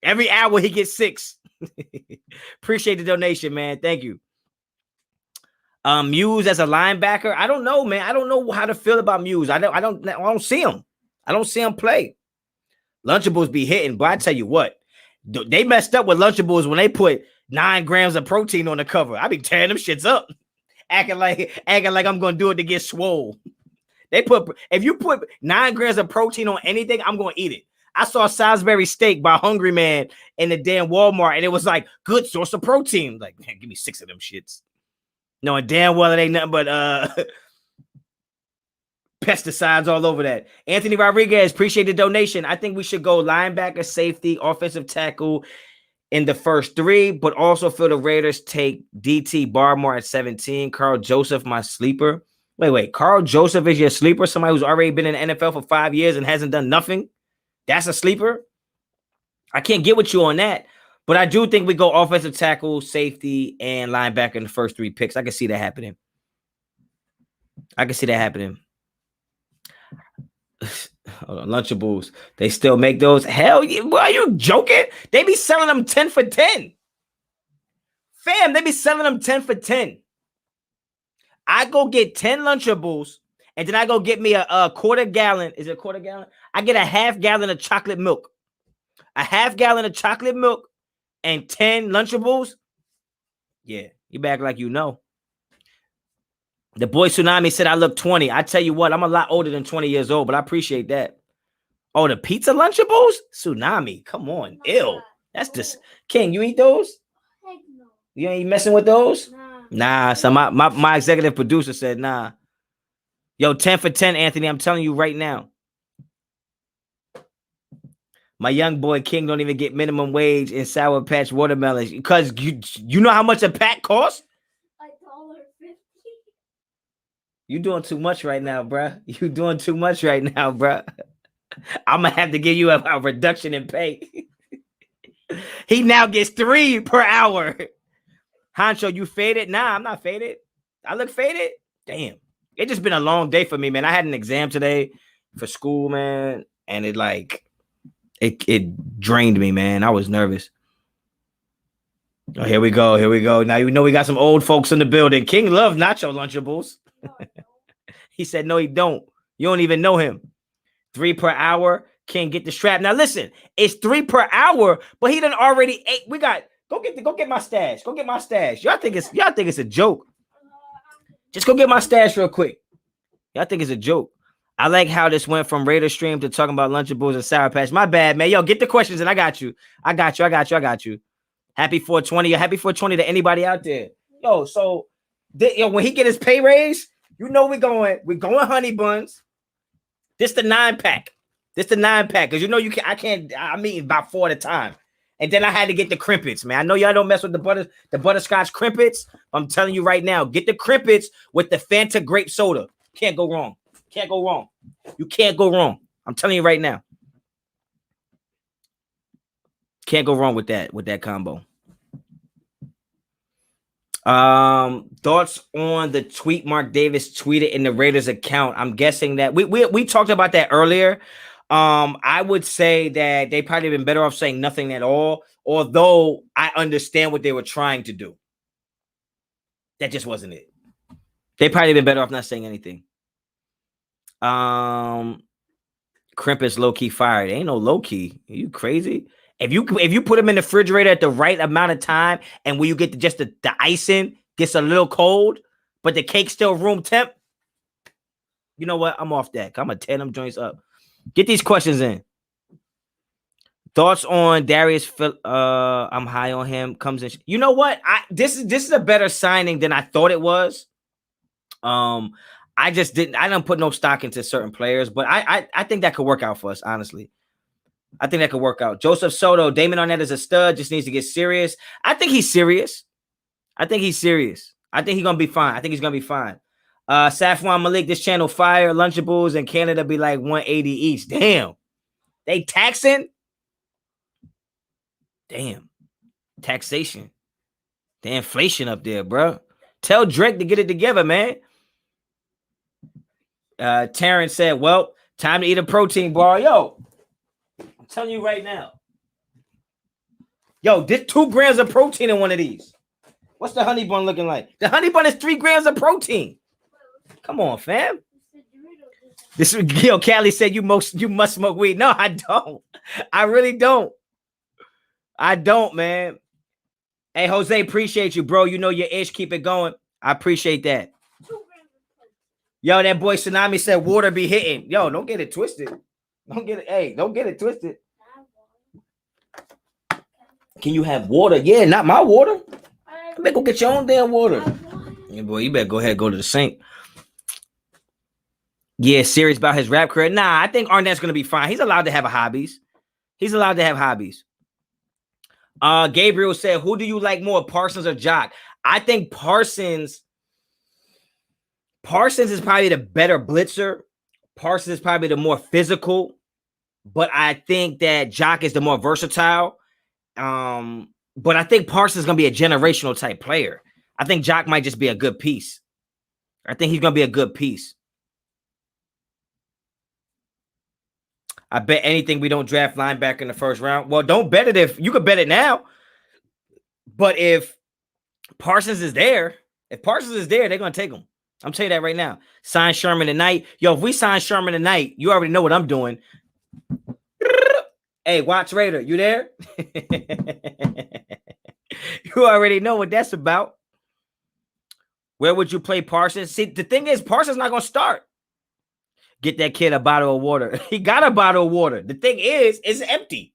Speaker 1: Every hour he gets 6. Appreciate the donation, man. Thank you. Muse as a linebacker. I don't know, man. I don't know how to feel about Muse. I don't see him. I don't see him play. Lunchables be hitting, but I tell you what, they messed up with Lunchables when they put 9 grams of protein on the cover. I be tearing them shits up, acting like I'm gonna do it to get swole. If you put 9 grams of protein on anything, I'm gonna eat it. I saw Salisbury steak by Hungry Man in the damn Walmart, and it was like good source of protein. Like, man, give me 6 of them shits. Knowing damn well it ain't nothing but pesticides all over that. Anthony Rodriguez, appreciate the donation. I think we should go linebacker, safety, offensive tackle in the first 3, but also feel the Raiders take DT Barmore at 17. Carl Joseph, my sleeper. Wait. Carl Joseph is your sleeper? Somebody who's already been in the NFL for 5 years and hasn't done nothing? That's a sleeper? I can't get with you on that. But I do think we go offensive tackle, safety, and linebacker in the first 3 picks. I can see that happening. Hold on, Lunchables. They still make those? Hell yeah. Boy, are you joking? They be selling them 10 for 10. Fam, they be selling them 10 for 10. I go get 10 Lunchables, and then I go get me a quarter gallon. Is it a quarter gallon? I get a half gallon of chocolate milk. A half gallon of chocolate milk and 10 Lunchables. Yeah, you back like you know. The boy Tsunami said I look 20. I tell you what, I'm a lot older than 20 years old, but I appreciate that. Oh, the pizza Lunchables? Tsunami, come on. Ew. That's just... King, you eat those? Heck no. You ain't messing with those? Nah. So my executive producer said nah. Yo, 10 for 10, Anthony. I'm telling you right now. My young boy King don't even get minimum wage in Sour Patch watermelons because you know how much a pack costs? $1.50. You doing too much right now, bruh. You doing too much right now, bruh. I'm gonna have to give you a reduction in pay. He now gets 3 per hour. Honcho, you faded? Nah, I'm not faded. I look faded? Damn. It just been a long day for me, man. I had an exam today for school, man, and it drained me, man. I was nervous. Oh, here we go. Now you know we got some old folks in the building. King love nacho Lunchables. He said, no, he don't. You don't even know him. 3 per hour. King, get the strap. Now listen, it's 3 per hour, but he done already ate. We got go get my stash. Go get my stash. Y'all think it's a joke. Just go get my stash real quick. Y'all think it's a joke. I like how this went from Raider stream to talking about Lunchables and Sour Patch. My bad, man. Yo, get the questions and I got you. Happy 420. Happy 420 to anybody out there. Yo, so When he get his pay raise, you know we're going honey buns. This the 9-pack. Because you know I'm eating about 4 at a time. And then I had to get the crimpets, man. I know y'all don't mess with the butterscotch crimpets. I'm telling you right now, get the crimpets with the Fanta grape soda. Can't go wrong. You can't go wrong. I'm telling you right now. Can't go wrong with that combo. Thoughts on the tweet Mark Davis tweeted in the Raiders account? I'm guessing that we talked about that earlier. I would say that they probably been better off saying nothing at all, although I understand what they were trying to do. That just wasn't it. They probably been better off not saying anything. Crimp is low-key fired. Ain't no low-key. Are you crazy? If you put them in the refrigerator at the right amount of time, and when you get just the icing gets a little cold, but the cake's still room temp, you know what? I'm off that. I'm gonna tear them joints up. Get these questions in. Thoughts on Darius? I'm high on him. Comes in. You know what? This is a better signing than I thought it was. I didn't put no stock into certain players, but I think that could work out for us, honestly. I think that could work out. Joseph Soto, Damon Arnett is a stud, just needs to get serious. I think he's serious. I think he's going to be fine. Safwan Malik, this channel fire. Lunchables in Canada be like 180 each. Damn. They taxing? Damn. Taxation. The inflation up there, bro. Tell Drake to get it together, man. Terrence said, well, time to eat a protein bar. Yo, I'm telling you right now. Yo, there's 2 grams of protein in one of these. What's the honey bun looking like? The honey bun is 3 grams of protein. Come on, fam. Callie said you must smoke weed. No, I don't. I really don't. I don't, man. Hey, Jose, appreciate you, bro. You know your ish. Keep it going. I appreciate that. Yo, that boy Tsunami said water be hitting. Yo, don't get it twisted. Don't get it twisted. Can you have water? Yeah, not my water. You better go get your own damn water. Yeah, boy, you better go ahead and go to the sink. Yeah, serious about his rap career. Nah, I think Arnett's going to be fine. He's allowed to have hobbies. Gabriel said, who do you like more, Parsons or Jock? I think Parsons is probably the better blitzer. Parsons is probably the more physical. But I think that Jock is the more versatile. But I think Parsons is going to be a generational type player. I think Jock might just be a good piece. I think he's going to be a good piece. I bet anything we don't draft linebacker in the first round. Well, don't bet it if you could bet it now. But if Parsons is there, they're going to take him. I'm telling you that right now. Sign Sherman tonight. Yo, if we sign Sherman tonight, you already know what I'm doing. Hey, Watch Raider, you there? You already know what that's about. Where would you play Parsons? See, the thing is, Parsons not going to start. Get that kid a bottle of water. He got a bottle of water. The thing is, it's empty.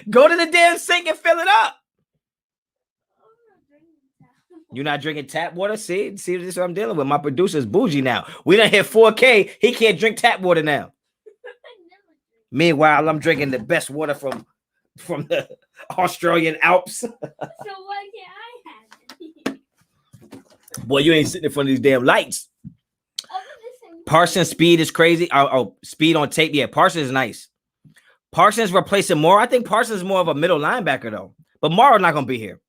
Speaker 1: Go to the damn sink and fill it up. You're not drinking tap water? See, this is what I'm dealing with. My producer's bougie now. We done hit 4K. He can't drink tap water now. Meanwhile, I'm drinking the best water from the Australian Alps.
Speaker 3: So why can't I have it?
Speaker 1: Boy, you ain't sitting in front of these damn lights. Parsons' speed is crazy. Speed on tape. Yeah, Parsons is nice. Parsons replacing Moore. I think Parsons is more of a middle linebacker, though. But Morrow not going to be here.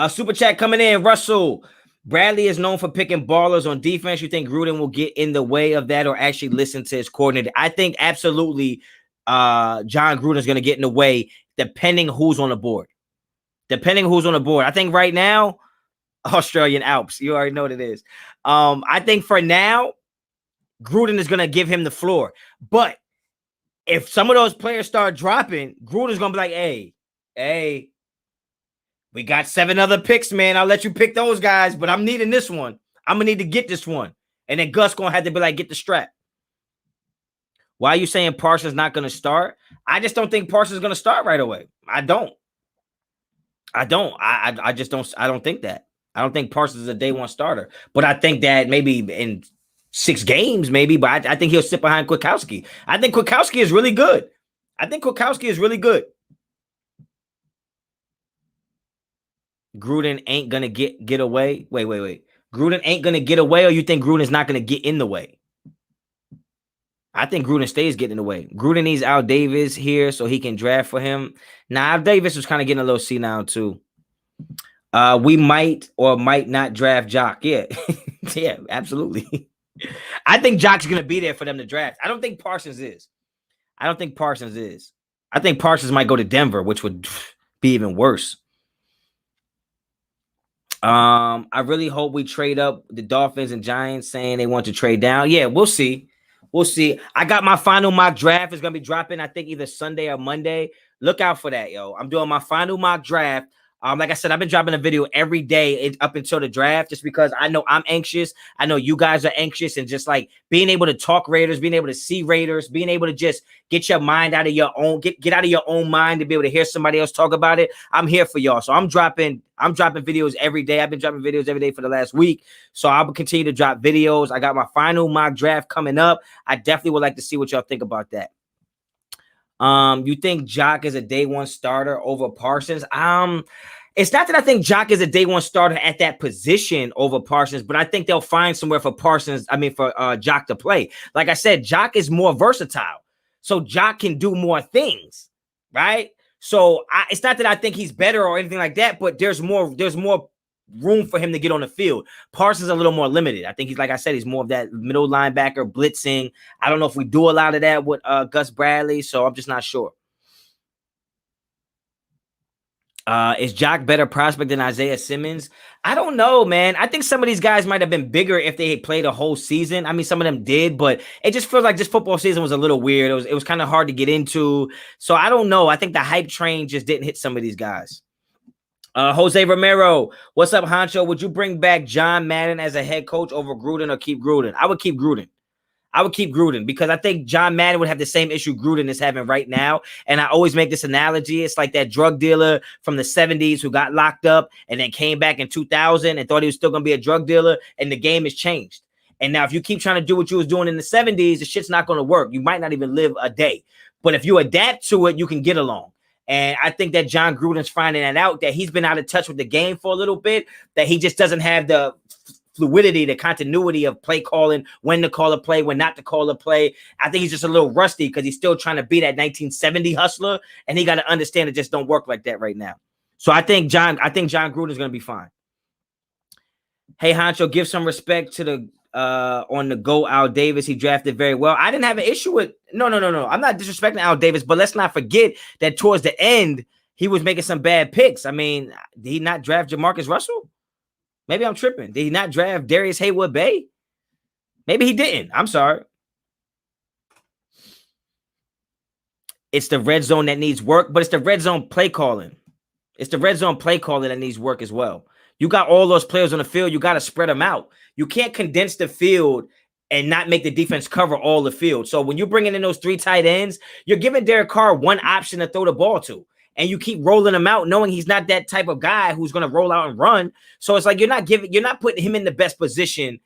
Speaker 1: Super chat coming in. Russell. Bradley is known for picking ballers on defense. You think Gruden will get in the way of that or actually listen to his coordinator? I think absolutely John Gruden is going to get in the way depending who's on the board. I think right now, Australian Alps. You already know what it is. I think for now, Gruden is going to give him the floor. But if some of those players start dropping, Gruden's going to be like, hey, we got 7 other picks, man. I'll let you pick those guys, but I'm needing this one. I'm going to need to get this one. And then Gus going to have to be like, get the strap. Why are you saying Parsons not going to start? I just don't think Parsons is going to start right away. I don't. I don't. I just don't. I don't think that. I don't think Parsons is a day one starter. But I think that maybe in 6 games, maybe. But I think he'll sit behind Kwiatkowski. I think Kwiatkowski is really good. Gruden ain't gonna get away. Wait. Gruden ain't gonna get away, or you think Gruden's not gonna get in the way? I think Gruden stays getting in the way. Gruden needs Al Davis here so he can draft for him. Now, Al Davis was kind of getting a little senile too. We might or might not draft Jock. Yeah, yeah, absolutely. I think Jock's gonna be there for them to draft. I don't think Parsons is. I think Parsons might go to Denver, which would be even worse. I really hope we trade up the Dolphins and Giants saying they want to trade down. Yeah, we'll see. I got my final mock draft. It's gonna be dropping, I think, either Sunday or Monday. Look out for that, yo. I'm doing my final mock draft. Like I said, I've been dropping a video every day up until the draft, just because I know I'm anxious. I know you guys are anxious, and just like being able to talk Raiders, being able to see Raiders, being able to just get your mind out of your own, get out of your own mind to be able to hear somebody else talk about it. I'm here for y'all. So I'm dropping videos every day. I've been dropping videos every day for the last week. So I will continue to drop videos. I got my final mock draft coming up. I definitely would like to see what y'all think about that. You think Jock is a day one starter over Parsons? It's not that I think Jock is a day one starter at that position over Parsons, but I think they'll find somewhere for Jock to play. Like I said, Jock is more versatile, so Jock can do more things, right? So it's not that I think he's better or anything like that, but there's more room for him to get on the field. Parsons is a little more limited. I think he's, like I said, he's more of that middle linebacker blitzing. I don't know if we do a lot of that with Gus Bradley, so I'm just not sure. Is Jock better prospect than Isaiah Simmons? I don't know, man. I think some of these guys might have been bigger if they had played a whole season. I mean, some of them did, but it just feels like this football season was a little weird. It was kind of hard to get into. So I don't know. I think the hype train just didn't hit some of these guys. Jose Romero, what's up, Honcho? Would you bring back John Madden as a head coach over Gruden or keep Gruden? I would keep Gruden because I think John Madden would have the same issue Gruden is having right now. And I always make this analogy. It's like that drug dealer from the 70s who got locked up and then came back in 2000 and thought he was still going to be a drug dealer, and the game has changed. And now if you keep trying to do what you was doing in the 70s, the shit's not going to work. You might not even live a day. But if you adapt to it, you can get along. And I think that John Gruden's finding that out, that he's been out of touch with the game for a little bit, that he just doesn't have the fluidity, the continuity of play calling, when to call a play, when not to call a play. I think he's just a little rusty because he's still trying to be that 1970 hustler, and he got to understand it just don't work like that right now. So I think John Gruden's going to be fine. Hey, Honcho, give some respect to the on the go Al Davis. He drafted very well. I didn't have an issue with no. I'm not disrespecting Al Davis, but let's not forget that towards the end he was making some bad picks. I mean, did he not draft Jamarcus Russell? Maybe I'm tripping. Did he not draft Darius Haywood-Bay? Maybe he didn't. I'm sorry. It's the red zone that needs work, but it's the red zone play calling. That needs work as well. You got all those players on the field. You got to spread them out. You can't condense the field and not make the defense cover all the field. So when you're bringing in those 3 tight ends, you're giving Derek Carr one option to throw the ball to. And you keep rolling him out, knowing he's not that type of guy who's going to roll out and run. So it's like you're not putting him in the best position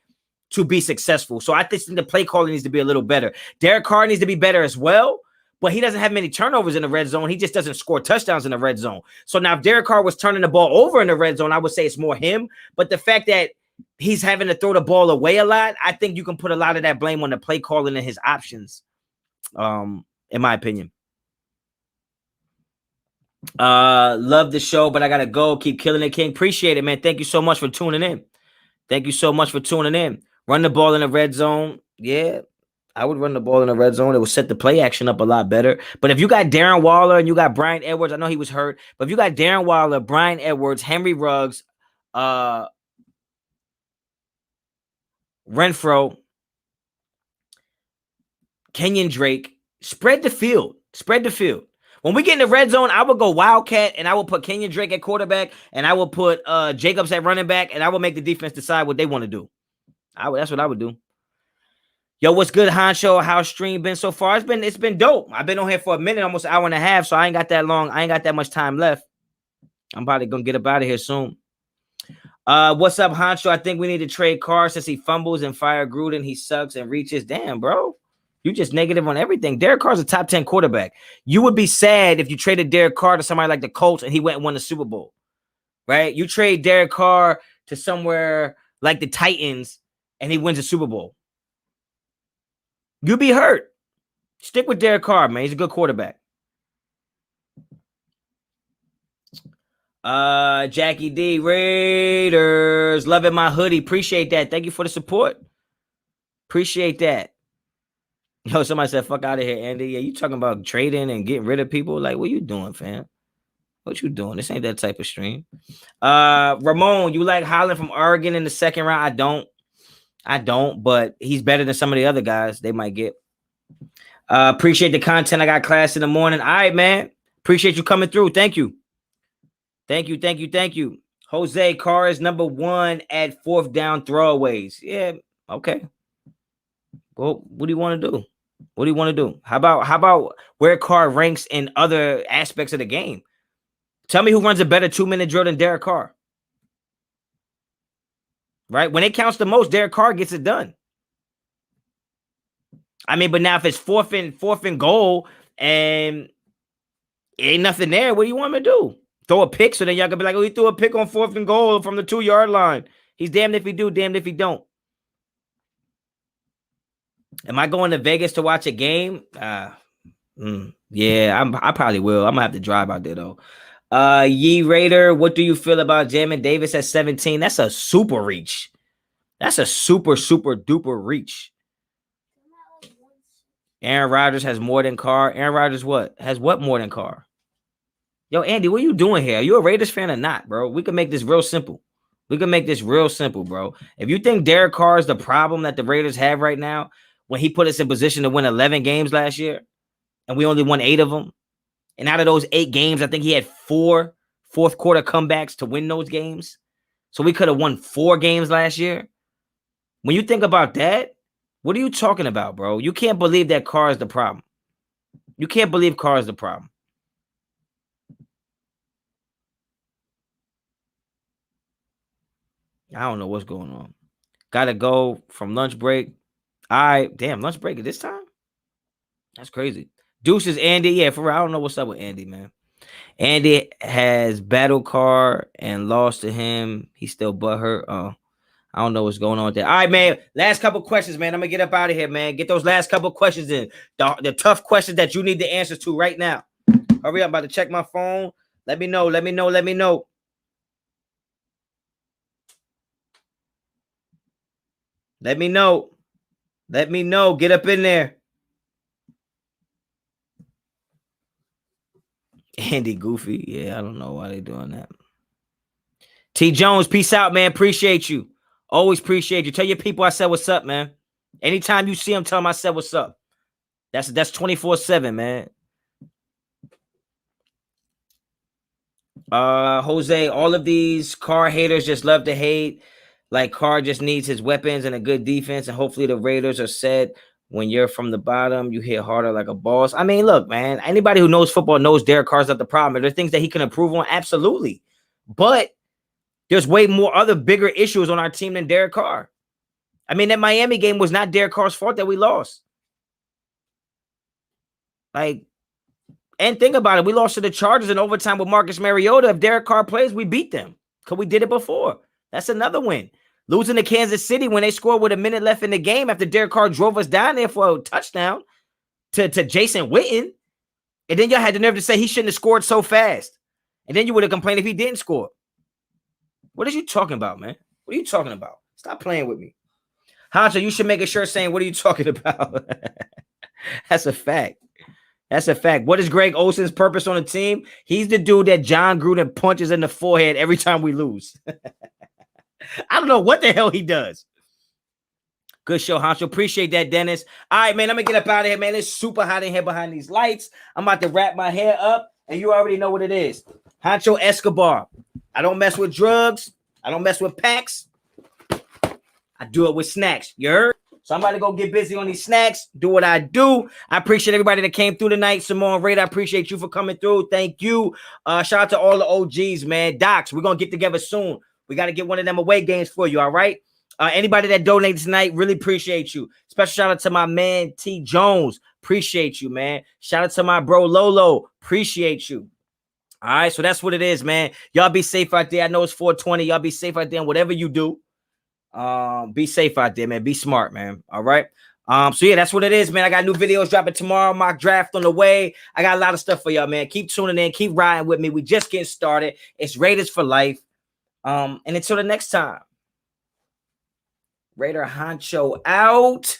Speaker 1: to be successful. So I think the play calling needs to be a little better. Derek Carr needs to be better as well, but he doesn't have many turnovers in the red zone. He just doesn't score touchdowns in the red zone. So now if Derek Carr was turning the ball over in the red zone, I would say it's more him. But the fact that he's having to throw the ball away a lot, I think you can put a lot of that blame on the play calling and his options, in my opinion. Love the show, but I gotta go. Keep killing it, King. Appreciate it, man. Thank you so much for tuning in. Run the ball in the red zone. Yeah, I would run the ball in the red zone. It would set the play action up a lot better. But if you got Darren Waller and you got Brian Edwards, I know he was hurt, but if you got Darren Waller, Brian Edwards, Henry Ruggs, Renfro, Kenyon Drake, spread the field. When we get in the red zone, I would go Wildcat, and I will put Kenyon Drake at quarterback, and I will put Jacobs at running back, and I will make the defense decide what they want to do. That's what I would do. Yo, what's good, Honcho? How's stream been so far? It's been dope. I've been on here for a minute, almost an hour and a half, so I ain't got that long. I ain't got that much time left. I'm probably gonna get up out of here soon. What's up, Honcho? I think we need to trade Carr since he fumbles and fire Gruden. He sucks and reaches. Damn, bro. You just negative on everything. Derek Carr's a top 10 quarterback. You would be sad if you traded Derek Carr to somebody like the Colts and he went and won the Super Bowl. Right? You trade Derek Carr to somewhere like the Titans and he wins a Super Bowl. You'd be hurt. Stick with Derek Carr, man. He's a good quarterback. Jackie D, Raiders, loving my hoodie. Appreciate that. Thank you for the support. Appreciate that. Yo, somebody said, fuck out of here, Andy. Yeah, you talking about trading and getting rid of people? Like, what you doing, fam? What you doing? This ain't that type of stream. Ramon, you like Holland from Oregon in the second round? I don't, but he's better than some of the other guys they might get. Appreciate the content. I got class in the morning. All right, man. Appreciate you coming through. Thank you. Thank you. Jose, Carr is number 1 at 4th down throwaways. Yeah, okay. Well, what do you want to do? How about where Carr ranks in other aspects of the game? Tell me who runs a better 2-minute drill than Derek Carr. Right? When it counts the most, Derek Carr gets it done. I mean, but now if it's fourth and goal and ain't nothing there, what do you want me to do? Throw a pick so then y'all can be like, oh, he threw a pick on 4th and goal from the 2-yard line. He's damned if he do, damned if he don't. Am I going to Vegas to watch a game? Yeah, I probably will. I'm gonna have to drive out there though. Ye Raider, what do you feel about Jamin Davis at 17? That's a super reach. That's a super duper reach. Aaron Rodgers has more than Carr. Aaron Rodgers has what more than Carr? Yo, Andy, what are you doing here? Are you a Raiders fan or not, bro? We can make this real simple. Bro. If you think Derek Carr is the problem that the Raiders have right now, when he put us in position to win 11 games last year, and we only won 8 of them, and out of those 8 games, I think he had 4 fourth quarter comebacks to win those games. So we could have won 4 games last year. When you think about that, what are you talking about, bro? You can't believe that Carr is the problem. You can't believe Carr is the problem. I don't know what's going on. Gotta go from lunch break. All right, damn, lunch break at this time? That's crazy. Deuces, Andy. Yeah, for real, I don't know what's up with Andy, man. Andy has battled Carr and lost to him. He's still butthurt. Oh, I don't know what's going on with that. All right, man. Last couple questions, man. I'm gonna get up out of here, man. Get those last couple questions in. The tough questions that you need the answers to right now. Hurry up, I'm about to check my phone. Let me know. Let me know. Get up in there. Andy Goofy. Yeah, I don't know why they doing that. T Jones, peace out, man. Appreciate you. Always appreciate you. Tell your people I said what's up, man. Anytime you see them, tell them I said what's up. That's 24/7, man. Jose, all of these Carr haters just love to hate. Like Carr just needs his weapons and a good defense, and hopefully the Raiders are set. When you're from the bottom, you hit harder like a boss. I mean, look, man, anybody who knows football knows Derek Carr's not the problem. Are there things that he can improve on? Absolutely. But there's way more other bigger issues on our team than Derek Carr. I mean, that Miami game was not Derek Carr's fault that we lost. Like, and think about it. We lost to the Chargers in overtime with Marcus Mariota. If Derek Carr plays, we beat them because we did it before. That's another win. Losing to Kansas City when they scored with a minute left in the game after Derek Carr drove us down there for a touchdown to Jason Witten. And then y'all had the nerve to say he shouldn't have scored so fast. And then you would have complained if he didn't score. What are you talking about, man? What are you talking about? Stop playing with me. Honcho, you should make a shirt saying, what are you talking about? That's a fact. What is Greg Olsen's purpose on the team? He's the dude that John Gruden punches in the forehead every time we lose. I don't know what the hell he does. Good show, Honcho. Appreciate that, Dennis. All right, man, I'm going to get up out of here, man. It's super hot in here behind these lights. I'm about to wrap my hair up, and you already know what it is. Honcho Escobar. I don't mess with drugs. I don't mess with packs. I do it with snacks. You heard? So I'm about to go get busy on these snacks, do what I do. I appreciate everybody that came through tonight. Samoan Raider, I appreciate you for coming through. Thank you. Shout out to all the OGs, man. Docs, we're going to get together soon. We got to get one of them away games for you, all right? Anybody that donated tonight, really appreciate you. Special shout out to my man, T. Jones. Appreciate you, man. Shout out to my bro, Lolo. Appreciate you. All right, so that's what it is, man. Y'all be safe out there. I know it's 420. Y'all be safe out there in whatever you do. Be safe out there, man. Be smart, man. All right. So yeah, that's what it is, man. I got new videos dropping tomorrow. Mock draft on the way. I got a lot of stuff for y'all, man. Keep tuning in, keep riding with me. We just getting started. It's Raiders for life. And until the next time, Raider Honcho out.